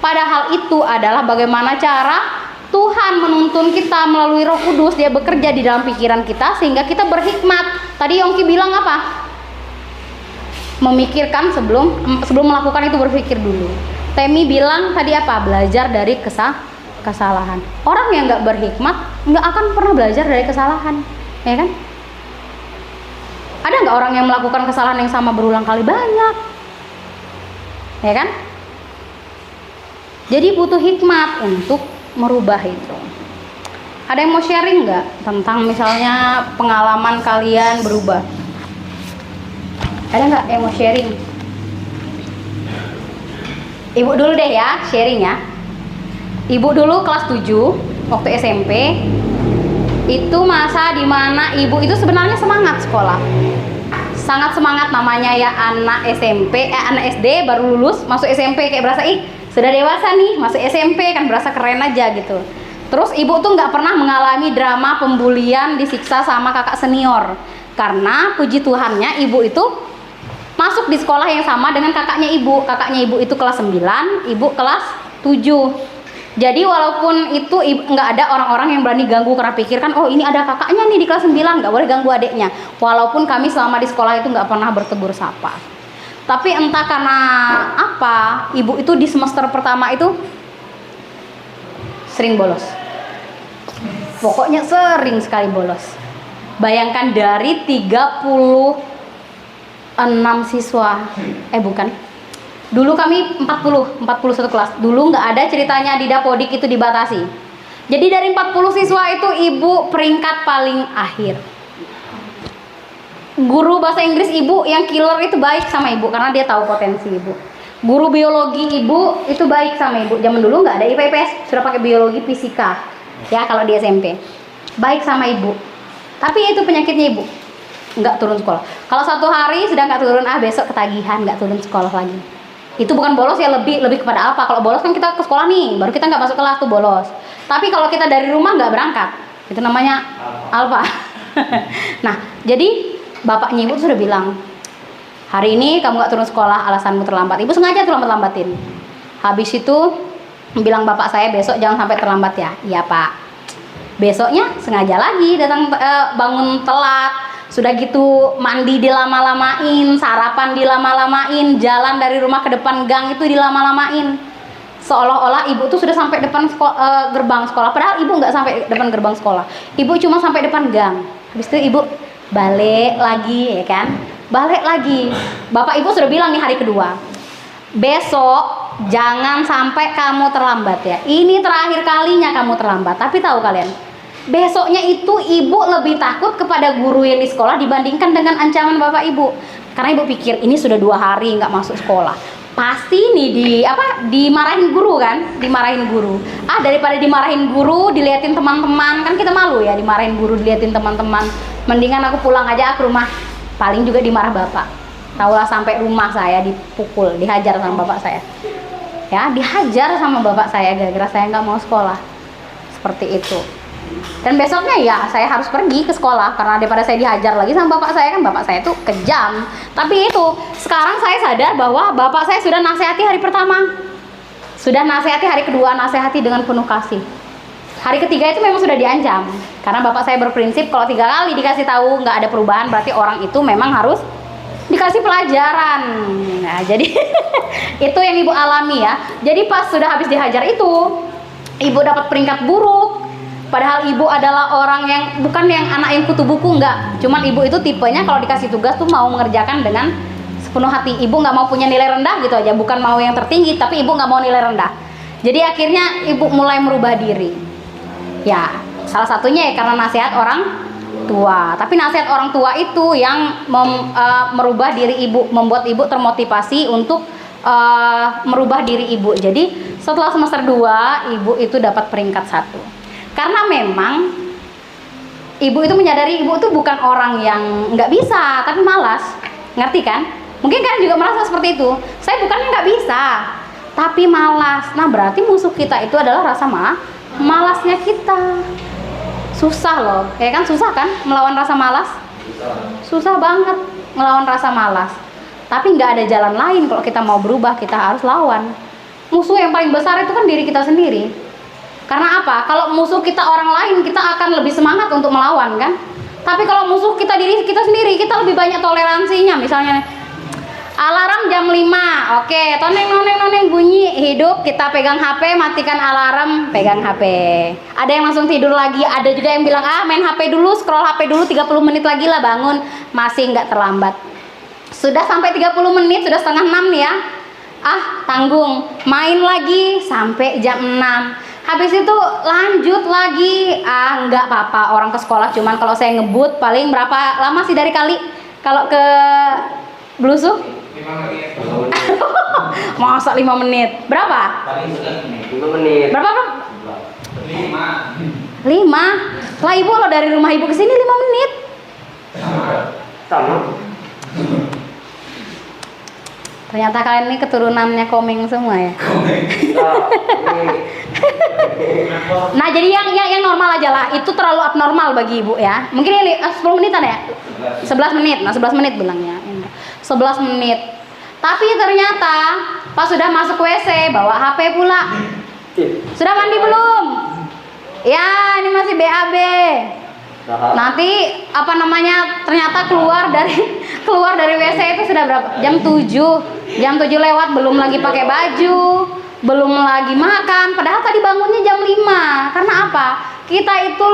Padahal itu adalah bagaimana cara Tuhan menuntun kita melalui Roh Kudus. Dia bekerja di dalam pikiran kita sehingga kita berhikmat. Tadi Yongki bilang apa? Memikirkan sebelum melakukan itu, berpikir dulu. Temi bilang tadi apa? Belajar dari kesalahan. Orang yang nggak berhikmat nggak akan pernah belajar dari kesalahan, ya kan? Ada nggak orang yang melakukan kesalahan yang sama berulang kali? Banyak, ya kan? Jadi butuh hikmat untuk merubah itu. Ada yang mau sharing nggak tentang misalnya pengalaman kalian berubah? Ada nggak yang mau sharing? Ibu dulu deh ya, sharing ya. Ibu dulu kelas 7 waktu SMP. Itu masa dimana ibu itu sebenarnya semangat sekolah. Sangat semangat, namanya ya anak SMP, anak SD baru lulus masuk SMP, kayak berasa sudah dewasa nih, masuk SMP kan berasa keren aja gitu. Terus ibu tuh nggak pernah mengalami drama pembulian, disiksa sama kakak senior. Karena puji Tuhannya ibu itu masuk di sekolah yang sama dengan kakaknya ibu. Kakaknya ibu itu kelas 9, ibu kelas 7. Jadi walaupun itu nggak ada orang-orang yang berani ganggu, karena pikirkan oh ini ada kakaknya nih di kelas 9, nggak boleh ganggu adiknya. Walaupun kami selama di sekolah itu nggak pernah bertegur sapa. Tapi entah karena apa, ibu itu di semester pertama itu sering bolos. Pokoknya sering sekali bolos. Bayangkan dari 36 siswa, bukan. Dulu kami 41 kelas. Dulu nggak ada ceritanya di Dapodik itu dibatasi. Jadi dari 40 siswa itu ibu peringkat paling akhir. Guru bahasa Inggris ibu yang killer itu baik sama ibu karena dia tahu potensi ibu. Guru biologi ibu itu baik sama ibu. Zaman dulu nggak ada IPS, sudah pakai biologi fisika. Ya kalau di SMP. Baik sama ibu. Tapi itu penyakitnya ibu. Nggak turun sekolah. Kalau satu hari sudah nggak turun, besok ketagihan nggak turun sekolah lagi. Itu bukan bolos ya, lebih kepada apa? Kalau bolos kan kita ke sekolah nih, baru kita nggak masuk kelas tuh bolos. Tapi kalau kita dari rumah nggak berangkat, itu namanya alfa. Nah, jadi bapaknya ibu tuh sudah bilang, hari ini kamu nggak turun sekolah, alasanmu terlambat. Ibu sengaja tuh lambat-lambatin. Habis itu bilang bapak saya, besok jangan sampai terlambat ya. Iya pak. Besoknya sengaja lagi datang, bangun telat. Sudah gitu mandi dilama-lamain, sarapan dilama-lamain, jalan dari rumah ke depan gang itu dilama-lamain. Seolah-olah ibu tuh sudah sampai depan gerbang sekolah. Padahal ibu nggak sampai depan gerbang sekolah. Ibu cuma sampai depan gang. Habis itu ibu balik lagi, ya kan? Balik lagi. Bapak ibu sudah bilang nih hari kedua, besok jangan sampai kamu terlambat ya. Ini terakhir kalinya kamu terlambat. Tapi tahu kalian, besoknya itu ibu lebih takut kepada guru yang di sekolah dibandingkan dengan ancaman bapak ibu. Karena ibu pikir ini sudah 2 hari nggak masuk sekolah, pasti nih dimarahin guru kan, dimarahin guru. Daripada dimarahin guru, diliatin teman-teman, kan kita malu ya dimarahin guru, diliatin teman-teman. Mendingan aku pulang aja ke rumah, paling juga dimarah bapak. Taulah sampai rumah saya dipukul, dihajar sama bapak saya. Ya, dihajar sama bapak saya gara-gara saya nggak mau sekolah. Seperti itu. Dan besoknya ya saya harus pergi ke sekolah karena daripada saya dihajar lagi sama bapak saya, kan bapak saya tuh kejam. Tapi itu sekarang saya sadar bahwa bapak saya sudah nasihati hari pertama, sudah nasihati hari kedua, nasihati dengan penuh kasih. Hari ketiga itu memang sudah diancam karena bapak saya berprinsip kalau 3 kali dikasih tahu nggak ada perubahan berarti orang itu memang harus dikasih pelajaran. Nah jadi itu yang ibu alami ya. Jadi pas sudah habis dihajar itu ibu dapat peringkat buruk. Padahal ibu adalah orang yang bukan yang anak yang kutu buku, enggak. Cuman ibu itu tipenya kalau dikasih tugas tuh mau mengerjakan dengan sepenuh hati. Ibu nggak mau punya nilai rendah gitu aja, bukan mau yang tertinggi, tapi ibu nggak mau nilai rendah. Jadi akhirnya ibu mulai merubah diri. Ya, salah satunya ya karena nasihat orang tua. Tapi nasihat orang tua itu yang merubah diri ibu, membuat ibu termotivasi untuk merubah diri ibu. Jadi setelah semester 2 ibu itu dapat peringkat 1. Karena memang ibu itu menyadari ibu itu bukan orang yang nggak bisa, tapi malas. Ngerti kan? Mungkin kalian juga merasa seperti itu. Saya bukannya nggak bisa, tapi malas. Nah berarti musuh kita itu adalah rasa malasnya kita. Susah loh, ya kan? Susah kan melawan rasa malas? Susah banget melawan rasa malas. Tapi nggak ada jalan lain kalau kita mau berubah, kita harus lawan. Musuh yang paling besar itu kan diri kita sendiri. Karena apa? Kalau musuh kita orang lain, kita akan lebih semangat untuk melawan kan? Tapi kalau musuh kita diri kita sendiri, kita lebih banyak toleransinya. Misalnya alarm jam 5, oke, toneng bunyi, hidup, kita pegang HP, matikan alarm, pegang HP. Ada yang langsung tidur lagi, ada juga yang bilang main HP dulu, scroll HP dulu 30 menit lagi lah bangun, masih nggak terlambat. Sudah sampai 30 menit, sudah setengah 6 nih ya. Tanggung, main lagi sampai jam 6. Habis itu lanjut lagi. Ah, nggak apa-apa, orang ke sekolah. Cuman kalau saya ngebut paling berapa lama sih dari kali? Kalau ke Blusuh? 5 menit. Masa 5 menit? Berapa? 5 menit. Berapa, Bro? 5. 5. Lah ibu, lo dari rumah ibu ke sini 5 menit. Sama. Ternyata kalian ini keturunannya Komeng semua ya. Nah, jadi yang normal aja lah. Itu terlalu abnormal bagi ibu ya. Mungkin ini 10 menitan ya? 11 menit. Nah, 11 menit bilangnya. 11 menit. Tapi ternyata pas sudah masuk WC bawa HP pula. Sudah mandi belum? Ya, ini masih BAB. Nanti apa namanya? Ternyata keluar dari WC itu sudah berapa? Jam 7. Jam 7 lewat, belum lagi pakai baju, belum lagi makan. Padahal tadi bangunnya jam 5. Karena apa? Kita itu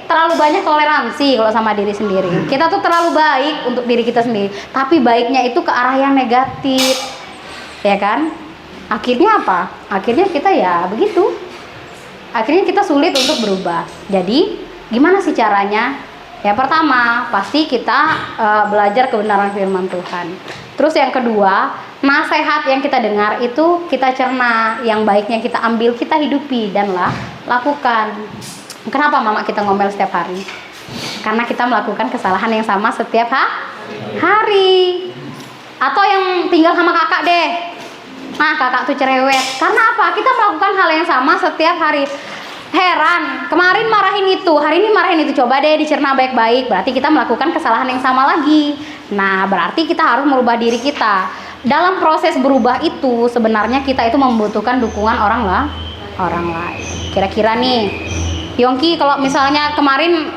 terlalu banyak toleransi kalau sama diri sendiri. Kita tuh terlalu baik untuk diri kita sendiri. Tapi baiknya itu ke arah yang negatif. Ya kan? Akhirnya apa? Akhirnya kita ya begitu. Akhirnya kita sulit untuk berubah. Jadi gimana sih caranya? Ya pertama, pasti kita belajar kebenaran firman Tuhan. Terus yang kedua, nasihat yang kita dengar itu kita cerna, yang baiknya kita ambil, kita hidupi dan lakukan. Kenapa mama kita ngomel setiap hari? Karena kita melakukan kesalahan yang sama setiap hari. Atau yang tinggal sama kakak deh. Nah, kakak tuh cerewet. Karena apa? Kita melakukan hal yang sama setiap hari. Heran, kemarin marahin itu, hari ini marahin itu. Coba deh dicerna baik-baik. Berarti kita melakukan kesalahan yang sama lagi. Nah, berarti kita harus merubah diri kita. Dalam proses berubah itu sebenarnya kita itu membutuhkan dukungan orang lain. Kira-kira nih, Yongki, kalau misalnya kemarin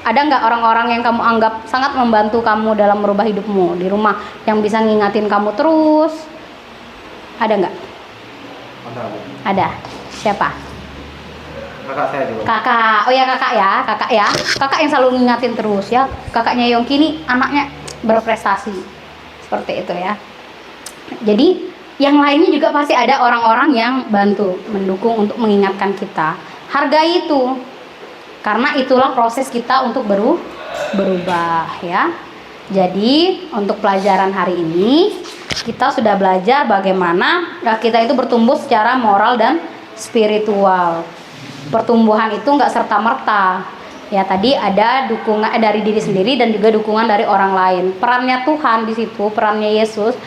ada nggak orang-orang yang kamu anggap sangat membantu kamu dalam merubah hidupmu di rumah, yang bisa ngingatin kamu terus? Ada nggak? Ada. Siapa? Kakak saya juga. Kakak. Oh ya, kakak ya. Kakak yang selalu ngingatin terus ya. Kakaknya Yongki ini anaknya berprestasi. Seperti itu ya. Jadi yang lainnya juga pasti ada orang-orang yang bantu, mendukung untuk mengingatkan kita. Hargai itu. Karena itulah proses kita untuk berubah ya. Jadi untuk pelajaran hari ini kita sudah belajar bagaimana kita itu bertumbuh secara moral dan spiritual. Pertumbuhan itu nggak serta-merta. Ya, tadi ada dukungan dari diri sendiri dan juga dukungan dari orang lain. Perannya Tuhan di situ, perannya Yesus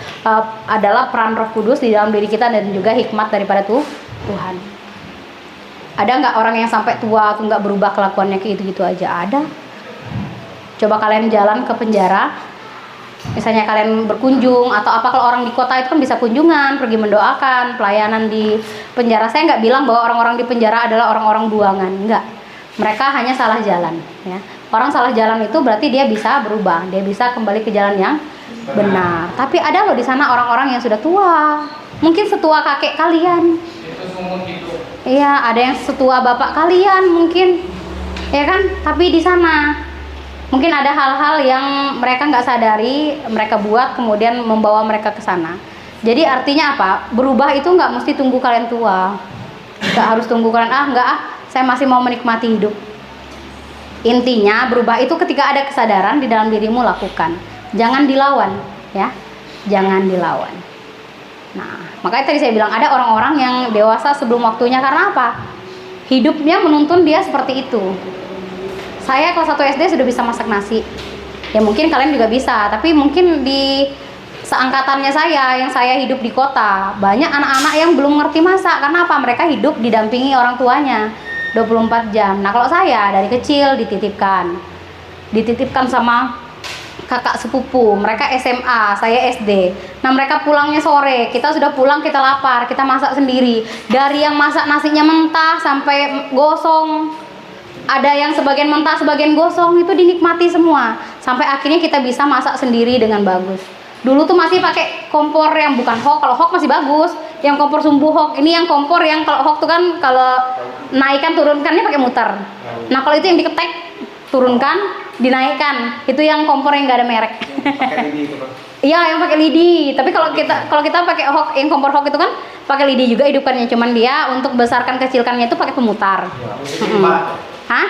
adalah peran Roh Kudus di dalam diri kita dan juga hikmat daripada Tuhan. Ada nggak orang yang sampai tua tuh nggak berubah kelakuannya kayak gitu-gitu aja? Ada. Coba kalian jalan ke penjara, misalnya kalian berkunjung atau apa, kalau orang di kota itu kan bisa kunjungan, pergi mendoakan, pelayanan di penjara. Saya nggak bilang bahwa orang-orang di penjara adalah orang-orang buangan, enggak. Mereka hanya salah jalan ya. Orang salah jalan itu berarti dia bisa berubah, dia bisa kembali ke jalan yang benar. Tapi ada loh di sana orang-orang yang sudah tua, mungkin setua kakek kalian. Iya, ada yang setua bapak kalian mungkin, ya kan? Tapi di sana mungkin ada hal-hal yang mereka nggak sadari, mereka buat kemudian membawa mereka ke sana. Jadi artinya apa? Berubah itu nggak mesti tunggu kalian tua, nggak harus tunggu kalian saya masih mau menikmati hidup. Intinya berubah itu ketika ada kesadaran di dalam dirimu, lakukan. Jangan dilawan, ya. Jangan dilawan. Nah, makanya tadi saya bilang ada orang-orang yang dewasa sebelum waktunya. Karena apa? Hidupnya menuntun dia seperti itu. Saya kelas 1 SD sudah bisa masak nasi. Ya mungkin kalian juga bisa, tapi mungkin di seangkatannya saya, yang saya hidup di kota, banyak anak-anak yang belum ngerti masak. Karena apa? Mereka hidup didampingi orang tuanya 24 jam. Nah, kalau saya dari kecil dititipkan sama kakak sepupu, mereka SMA, saya SD. Nah, mereka pulangnya sore, kita sudah pulang, kita lapar, kita masak sendiri. Dari yang masak nasinya mentah sampai gosong, ada yang sebagian mentah, sebagian gosong, itu dinikmati semua. Sampai akhirnya kita bisa masak sendiri dengan bagus. Dulu tuh masih pakai kompor yang bukan hok. Kalau hok masih bagus, yang kompor sumbu hok. Ini yang kompor yang kalau hok tuh kan kalau naikkan turunkannya pakai muter. Nah, kalau itu yang diketek, turunkan, dinaikkan, itu yang kompor yang nggak ada merek. Pakai lidi itu, Pak. Iya, yang pakai lidi. Tapi kalau kita pakai hok, yang kompor hok itu kan pakai lidi juga hidupannya, cuman dia untuk besarkan kecilkannya itu pakai pemutar. Hah?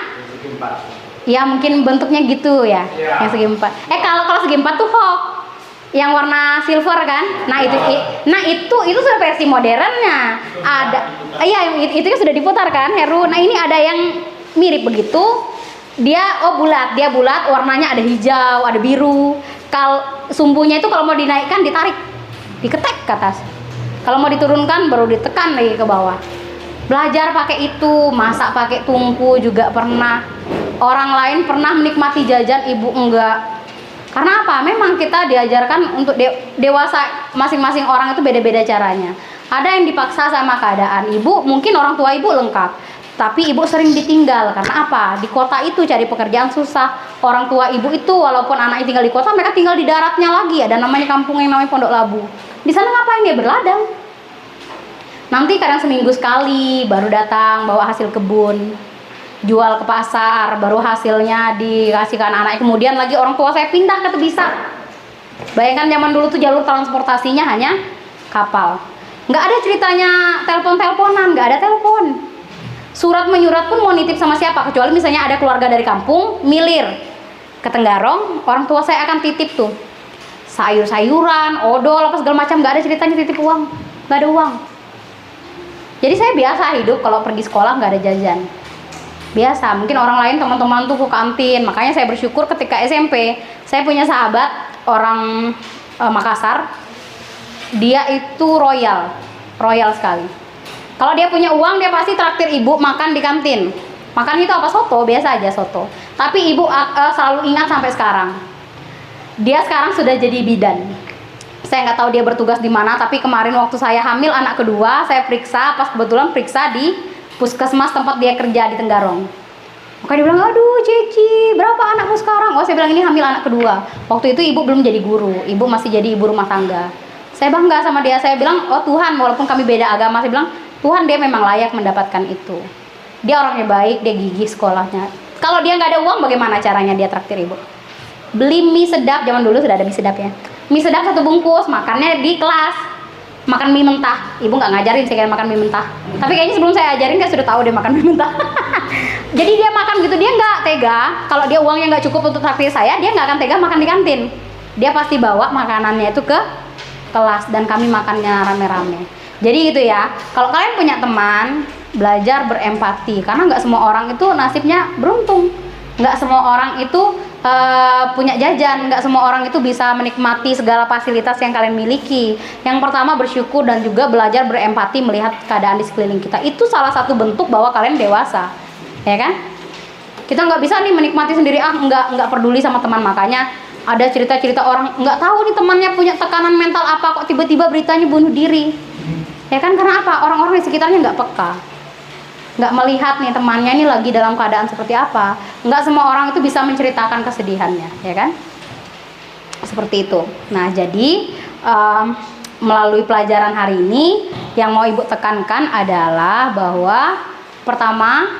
Ya mungkin bentuknya gitu ya, yang segi empat. Kalau segi empat tuh Hawk, yang warna silver kan. Nah itu sudah versi modernnya. Ada, itu kan sudah diputar kan, Heru. Nah ini ada yang mirip begitu. Dia bulat, warnanya ada hijau, ada biru. Kalau sumbunya itu kalau mau dinaikkan ditarik, diketek ke atas. Kalau mau diturunkan baru ditekan lagi ke bawah. Belajar pakai itu, masak pakai tungku juga pernah. Orang lain pernah menikmati jajan, ibu enggak. Karena apa? Memang kita diajarkan untuk dewasa, masing-masing orang itu beda-beda caranya. Ada yang dipaksa sama keadaan. Ibu, mungkin orang tua ibu lengkap, tapi ibu sering ditinggal. Karena apa? Di kota itu cari pekerjaan susah. Orang tua ibu itu walaupun anaknya tinggal di kota, mereka tinggal di daratnya lagi. Ada namanya kampung yang namanya Pondok Labu. Di sana ngapain dia? Berladang. Nanti kadang seminggu sekali baru datang bawa hasil kebun, jual ke pasar, baru hasilnya dikasih ke anak-anak. Kemudian lagi orang tua saya pindah ke Tebisa. Bayangkan zaman dulu tuh jalur transportasinya hanya kapal. Nggak ada ceritanya telepon-teleponan, nggak ada telepon. Surat menyurat pun mau nitip sama siapa, kecuali misalnya ada keluarga dari kampung milir ke Tenggarong, orang tua saya akan titip tuh sayur-sayuran, odol, apa segala macam. Nggak ada ceritanya titip uang, nggak ada uang. Jadi saya biasa hidup kalau pergi sekolah nggak ada jajan. Biasa, mungkin orang lain teman-teman tuh ke kantin. Makanya saya bersyukur ketika SMP saya punya sahabat orang Makassar. Dia itu royal sekali. Kalau dia punya uang dia pasti traktir ibu makan di kantin. Makan itu apa? Soto, biasa aja soto. Tapi ibu selalu ingat sampai sekarang. Dia sekarang sudah jadi bidan. Saya nggak tahu dia bertugas di mana, tapi kemarin waktu saya hamil anak kedua, saya periksa, pas kebetulan periksa di puskesmas tempat dia kerja di Tenggarong. Makanya dia bilang, aduh Ceci, berapa anakmu sekarang? Oh, saya bilang ini hamil anak kedua. Waktu itu ibu belum jadi guru, ibu masih jadi ibu rumah tangga. Saya bangga sama dia, saya bilang, oh Tuhan, walaupun kami beda agama, saya bilang, Tuhan dia memang layak mendapatkan itu. Dia orangnya baik, dia gigih sekolahnya. Kalau dia nggak ada uang, bagaimana caranya dia traktir ibu? Beli mie sedap, zaman dulu sudah ada mie sedap ya. Mie sedap 1 bungkus, makannya di kelas. Makan mie mentah. Ibu nggak ngajarin saya makan mie mentah. Tapi kayaknya sebelum saya ajarin dia sudah tahu dia makan mie mentah. Jadi dia makan gitu, dia nggak tega. Kalau dia uangnya nggak cukup untuk traktir saya, dia nggak akan tega makan di kantin. Dia pasti bawa makanannya itu ke kelas dan kami makannya rame-rame. Jadi gitu ya. Kalau kalian punya teman, belajar berempati. Karena nggak semua orang itu nasibnya beruntung. Nggak semua orang itu punya jajan, nggak semua orang itu bisa menikmati segala fasilitas yang kalian miliki. Yang pertama bersyukur dan juga belajar berempati melihat keadaan di sekeliling kita. Itu salah satu bentuk bahwa kalian dewasa, ya kan? Kita nggak bisa nih menikmati sendiri, nggak peduli sama teman. Makanya ada cerita-cerita orang nggak tahu nih temannya punya tekanan mental apa, kok tiba-tiba beritanya bunuh diri, ya kan? Karena apa? Orang-orang di sekitarnya nggak peka. Nggak melihat nih temannya ini lagi dalam keadaan seperti apa. Nggak semua orang itu bisa menceritakan kesedihannya, ya kan? Seperti itu. Nah, jadi melalui pelajaran hari ini yang mau ibu tekankan adalah bahwa pertama,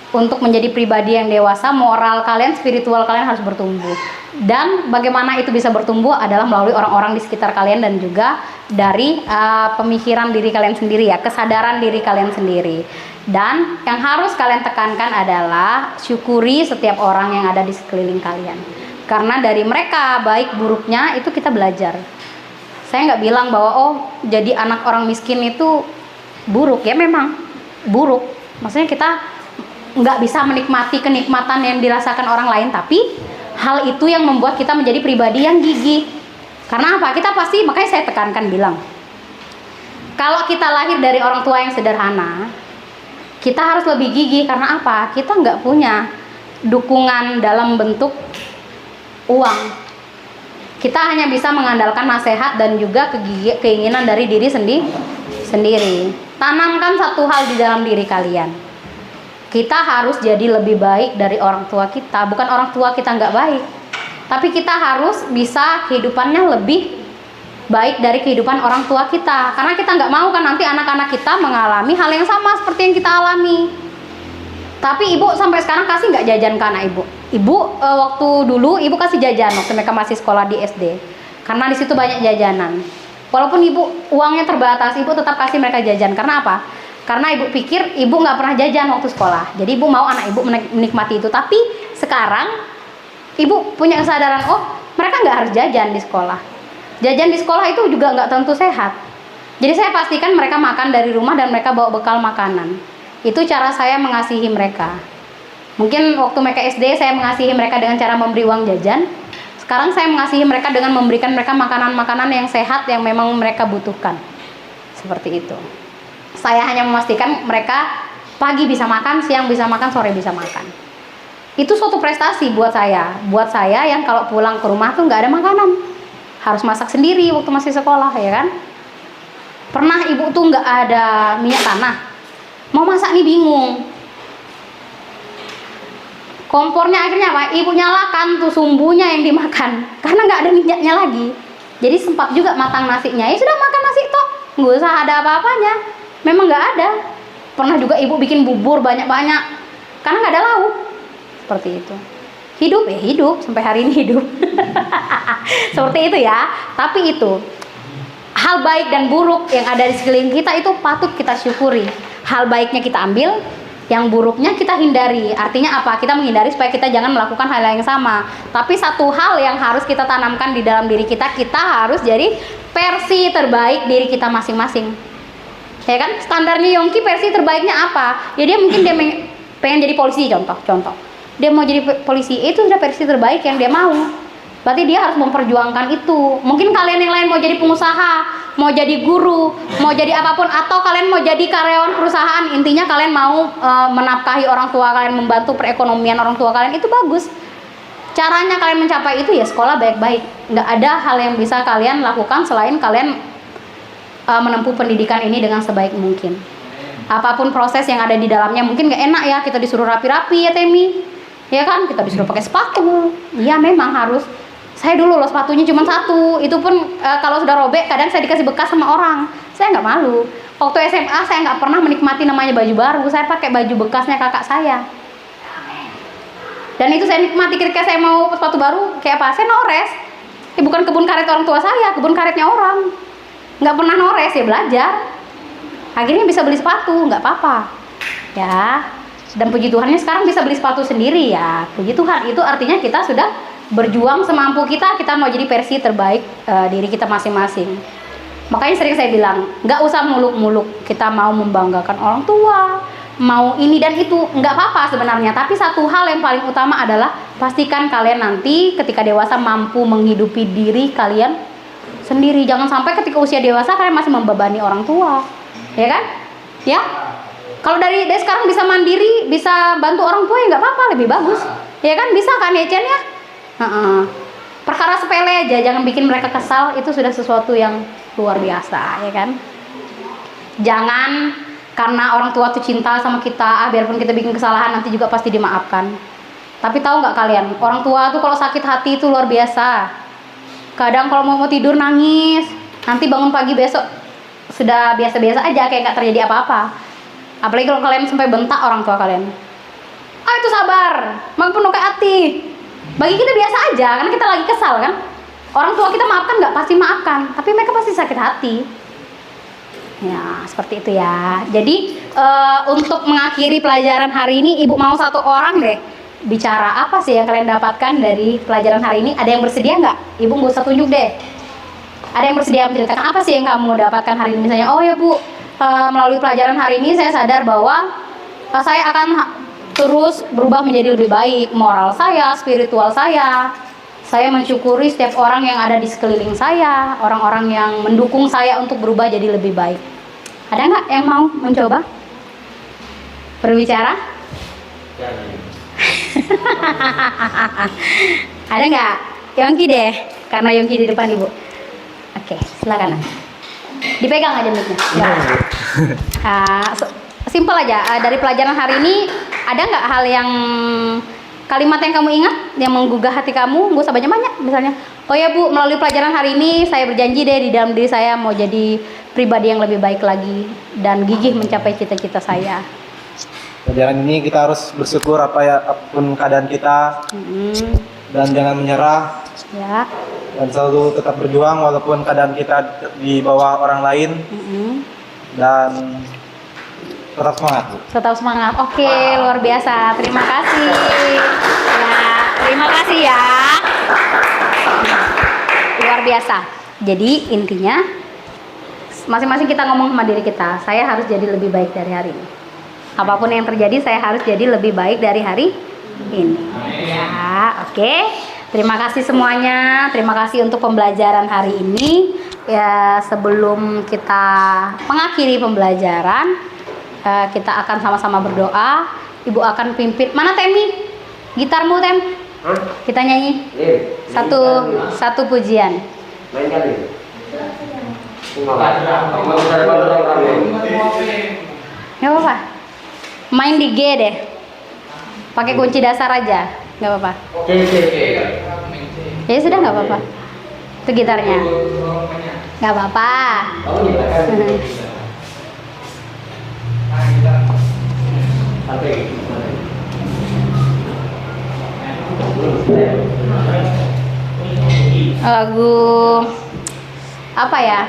untuk menjadi pribadi yang dewasa, moral kalian, spiritual kalian harus bertumbuh. Dan bagaimana itu bisa bertumbuh adalah melalui orang-orang di sekitar kalian dan juga dari pemikiran diri kalian sendiri ya, kesadaran diri kalian sendiri. Dan yang harus kalian tekankan adalah syukuri setiap orang yang ada di sekeliling kalian. Karena dari mereka baik buruknya itu kita belajar. Saya nggak bilang bahwa oh jadi anak orang miskin itu buruk, ya memang buruk. Maksudnya kita nggak bisa menikmati kenikmatan yang dirasakan orang lain, tapi hal itu yang membuat kita menjadi pribadi yang gigih. Karena apa? Kita pasti, makanya saya tekankan bilang, kalau kita lahir dari orang tua yang sederhana, kita harus lebih gigih. Karena apa? Kita nggak punya dukungan dalam bentuk uang. Kita hanya bisa mengandalkan nasihat dan juga keinginan dari diri sendiri. Tanamkan satu hal di dalam diri kalian. Kita harus jadi lebih baik dari orang tua kita. Bukan orang tua kita nggak baik, tapi kita harus bisa kehidupannya lebih baik dari kehidupan orang tua kita. Karena kita nggak mau kan nanti anak-anak kita mengalami hal yang sama seperti yang kita alami. Tapi ibu sampai sekarang kasih nggak jajan ke anak ibu? Ibu waktu dulu ibu kasih jajan waktu mereka masih sekolah di SD. Karena di situ banyak jajanan. Walaupun ibu uangnya terbatas, ibu tetap kasih mereka jajan. Karena apa? Karena ibu pikir ibu nggak pernah jajan waktu sekolah. Jadi ibu mau anak ibu menikmati itu. Tapi sekarang ibu punya kesadaran, oh mereka nggak harus jajan di sekolah. Jajan di sekolah itu juga nggak tentu sehat. Jadi saya pastikan mereka makan dari rumah dan mereka bawa bekal makanan. Itu cara saya mengasihi mereka. Mungkin waktu mereka SD saya mengasihi mereka dengan cara memberi uang jajan. Sekarang saya mengasihi mereka dengan memberikan mereka makanan-makanan yang sehat yang memang mereka butuhkan. Seperti itu. Saya hanya memastikan mereka pagi bisa makan, siang bisa makan, sore bisa makan. Itu suatu prestasi buat saya. Buat saya yang kalau pulang ke rumah tuh nggak ada makanan. Harus masak sendiri waktu masih sekolah, ya kan? Pernah ibu tuh nggak ada minyak tanah. Mau masak nih bingung. Kompornya akhirnya apa? Ibu nyalakan tuh sumbunya yang dimakan karena nggak ada minyaknya lagi. Jadi sempat juga matang nasinya. Ya sudah makan nasi toh, nggak usah ada apa-apanya. Memang nggak ada. Pernah juga ibu bikin bubur banyak-banyak karena nggak ada lauk. Seperti itu. Hidup ya hidup sampai hari ini hidup. Seperti itu ya. Tapi itu hal baik dan buruk yang ada di sekeliling kita itu patut kita syukuri. Hal baiknya kita ambil, yang buruknya kita hindari. Artinya apa? Kita menghindari supaya kita jangan melakukan hal yang sama. Tapi satu hal yang harus kita tanamkan di dalam diri kita, kita harus jadi versi terbaik diri kita masing-masing. Ya kan? Standarnya Yongki versi terbaiknya apa? Ya dia mungkin dia pengen jadi polisi, contoh. Dia mau jadi polisi, itu sudah versi terbaik yang dia mau. Berarti dia harus memperjuangkan itu. Mungkin kalian yang lain mau jadi pengusaha, mau jadi guru, mau jadi apapun, atau kalian mau jadi karyawan perusahaan. Intinya kalian mau menafkahi orang tua kalian, membantu perekonomian orang tua kalian, itu bagus. Caranya kalian mencapai itu ya sekolah baik-baik. Nggak ada hal yang bisa kalian lakukan selain kalian menempuh pendidikan ini dengan sebaik mungkin. Apapun proses yang ada di dalamnya, mungkin nggak enak ya, kita disuruh rapi-rapi ya Temi, ya kan, kita disuruh pakai sepatu. Iya memang harus. Saya dulu loh sepatunya cuma satu, itu pun kalau sudah robek kadang saya dikasih bekas sama orang. Saya nggak malu. Waktu SMA saya nggak pernah menikmati namanya baju baru, saya pakai baju bekasnya kakak saya. Dan itu saya nikmati ketika saya mau sepatu baru, kayak apa? Saya nores. Bukan kebun karet orang tua saya, kebun karetnya orang. Nggak pernah nores, ya belajar. Akhirnya bisa beli sepatu, nggak apa-apa. Ya, dan puji Tuhannya sekarang bisa beli sepatu sendiri ya. Puji Tuhan, itu artinya kita sudah berjuang semampu kita mau jadi versi terbaik diri kita masing-masing. Makanya sering saya bilang, nggak usah muluk-muluk kita mau membanggakan orang tua, mau ini dan itu, nggak apa-apa sebenarnya. Tapi satu hal yang paling utama adalah pastikan kalian nanti ketika dewasa mampu menghidupi diri kalian sendiri. Jangan sampai ketika usia dewasa kalian masih membebani orang tua, ya kan? Ya, kalau dari sekarang bisa mandiri, bisa bantu orang tua ya nggak apa-apa, lebih bagus, ya kan? Bisa kan ya Chen ya? Perkara sepele aja, jangan bikin mereka kesal, itu sudah sesuatu yang luar biasa, ya kan? Jangan karena orang tua tuh cinta sama kita, biarpun kita bikin kesalahan nanti juga pasti dimaafkan. Tapi tahu nggak kalian, orang tua tuh kalau sakit hati itu luar biasa. Kadang kalau mau tidur nangis, nanti bangun pagi besok sudah biasa-biasa aja, kayak nggak terjadi apa-apa. Apalagi kalau kalian sampai bentak orang tua kalian. Itu sabar, maupun penuh hati. Bagi kita biasa aja, karena kita lagi kesal kan. Orang tua kita maafkan nggak? Pasti maafkan, tapi mereka pasti sakit hati. Ya, seperti itu ya. Jadi untuk mengakhiri pelajaran hari ini, Ibu mau satu orang deh bicara apa sih yang kalian dapatkan dari pelajaran hari ini. Ada yang bersedia nggak? Ibu nggak usah tunjuk deh. Ada yang bersedia menceritakan apa sih yang kamu dapatkan hari ini? Misalnya, oh ya Bu, melalui pelajaran hari ini saya sadar bahwa saya akan terus berubah menjadi lebih baik. Moral saya, spiritual saya mensyukuri setiap orang yang ada di sekeliling saya, orang-orang yang mendukung saya untuk berubah jadi lebih baik. Ada nggak yang mau mencoba berbicara? Ada nggak? Yongki deh, karena Yongki di depan Ibu. Oke, silakan. Dipegang aja mic-nya. Simpel aja. Dari pelajaran hari ini, ada nggak hal yang kalimat yang kamu ingat yang menggugah hati kamu? Nggak usah banyak-banyak. Misalnya, oh ya Bu, melalui pelajaran hari ini saya berjanji deh di dalam diri saya mau jadi pribadi yang lebih baik lagi dan gigih mencapai cita-cita saya. Pelajaran ini kita harus bersyukur apapun keadaan kita dan jangan menyerah. Ya. dan selalu tetap berjuang walaupun keadaan kita di bawah orang lain, dan tetap semangat, Bu. Tetap semangat. Oke, luar biasa. Terima kasih. Ya, terima kasih ya. Luar biasa. Jadi intinya masing-masing kita ngomong sama diri kita, saya harus jadi lebih baik dari hari ini. Apapun yang terjadi, saya harus jadi lebih baik dari hari ini. Ya, oke. Terima kasih semuanya. Terima kasih untuk pembelajaran hari ini. Ya, sebelum kita mengakhiri pembelajaran, kita akan sama-sama berdoa. Ibu akan pimpin. Mana Temi? Gitarmu, Tem? Kita nyanyi satu pujian. Main kali. Nggak apa-apa. Main di G deh. Pakai kunci dasar aja. Nggak apa-apa. Ya sudah, nggak apa-apa. Itu gitarnya. Nggak apa-apa. Lagu apa ya?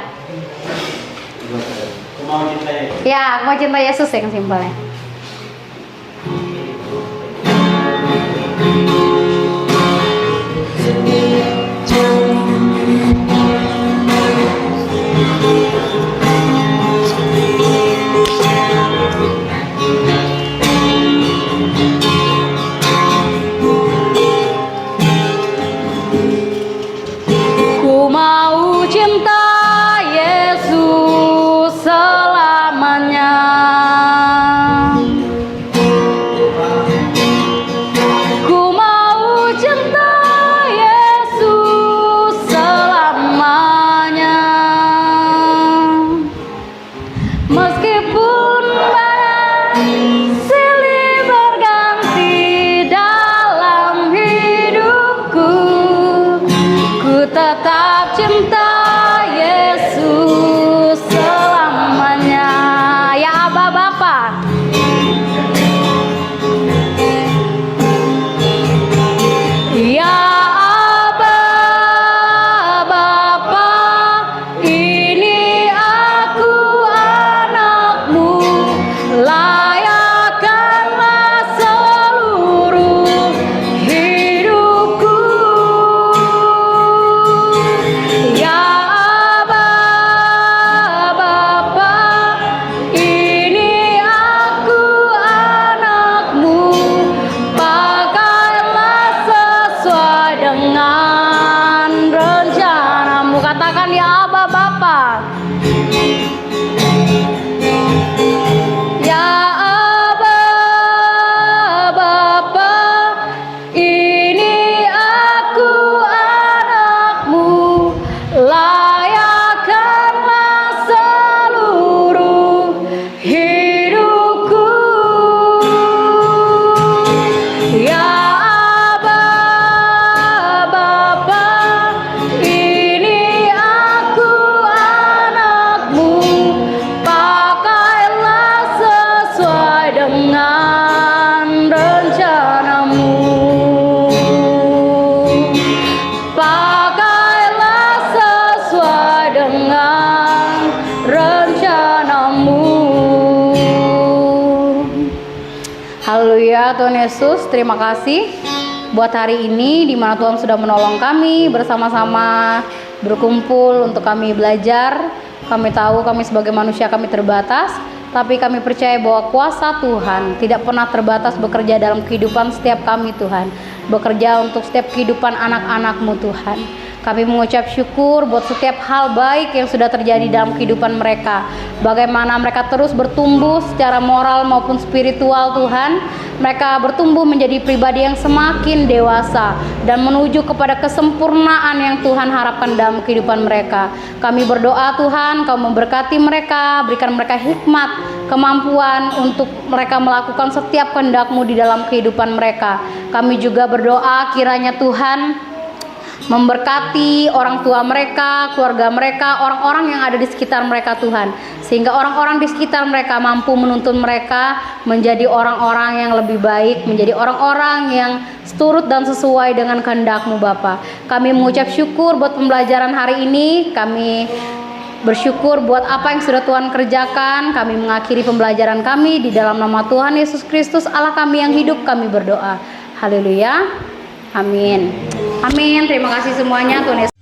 Ya, aku mau cinta Yesus yang simpelnya. Ku mau cinta Yesus selamanya. Ku mau cinta Yesus selamanya. Meskipun badai silih berganti dalam hidupku, ku tetap cinta Yesus selamanya. Ya Aba Bapa. Ya Aba Bapa, ini aku anakmu, layakkanlah seluruh hidupku. Ya Aba Bapa, ini aku anakmu, pakailah sesuai dengan rencanamu. Katakan ya Aba Bapa. Ya Aba Bapa, ini aku anakmu, layakkanlah seluruh hidupku. Ya Aba Bapa, ini aku anakmu, pakailah sesuai dengan rencanamu. Pakailah sesuai dengan rencanamu. Haleluya, Tuhan Yesus, terima kasih buat hari ini di mana Tuhan sudah menolong kami bersama-sama berkumpul untuk kami belajar. Kami tahu kami sebagai manusia kami terbatas, tapi kami percaya bahwa kuasa Tuhan tidak pernah terbatas bekerja dalam kehidupan setiap kami Tuhan. Bekerja untuk setiap kehidupan anak-anak-Mu Tuhan. Kami mengucap syukur buat setiap hal baik yang sudah terjadi dalam kehidupan mereka. Bagaimana mereka terus bertumbuh secara moral maupun spiritual Tuhan. Mereka bertumbuh menjadi pribadi yang semakin dewasa dan menuju kepada kesempurnaan yang Tuhan harapkan dalam kehidupan mereka. Kami berdoa Tuhan, Kau memberkati mereka, berikan mereka hikmat, kemampuan untuk mereka melakukan setiap kehendak-Mu di dalam kehidupan mereka. Kami juga berdoa kiranya Tuhan memberkati orang tua mereka, keluarga mereka, orang-orang yang ada di sekitar mereka Tuhan, sehingga orang-orang di sekitar mereka mampu menuntun mereka menjadi orang-orang yang lebih baik, menjadi orang-orang yang seturut dan sesuai dengan kehendak-Mu Bapa. Kami mengucap syukur buat pembelajaran hari ini. Kami bersyukur buat apa yang sudah Tuhan kerjakan. Kami mengakhiri pembelajaran kami di dalam nama Tuhan Yesus Kristus, Allah kami yang hidup, kami berdoa. Haleluya. Amin. Amin. Terima kasih semuanya. Tuhan Yesus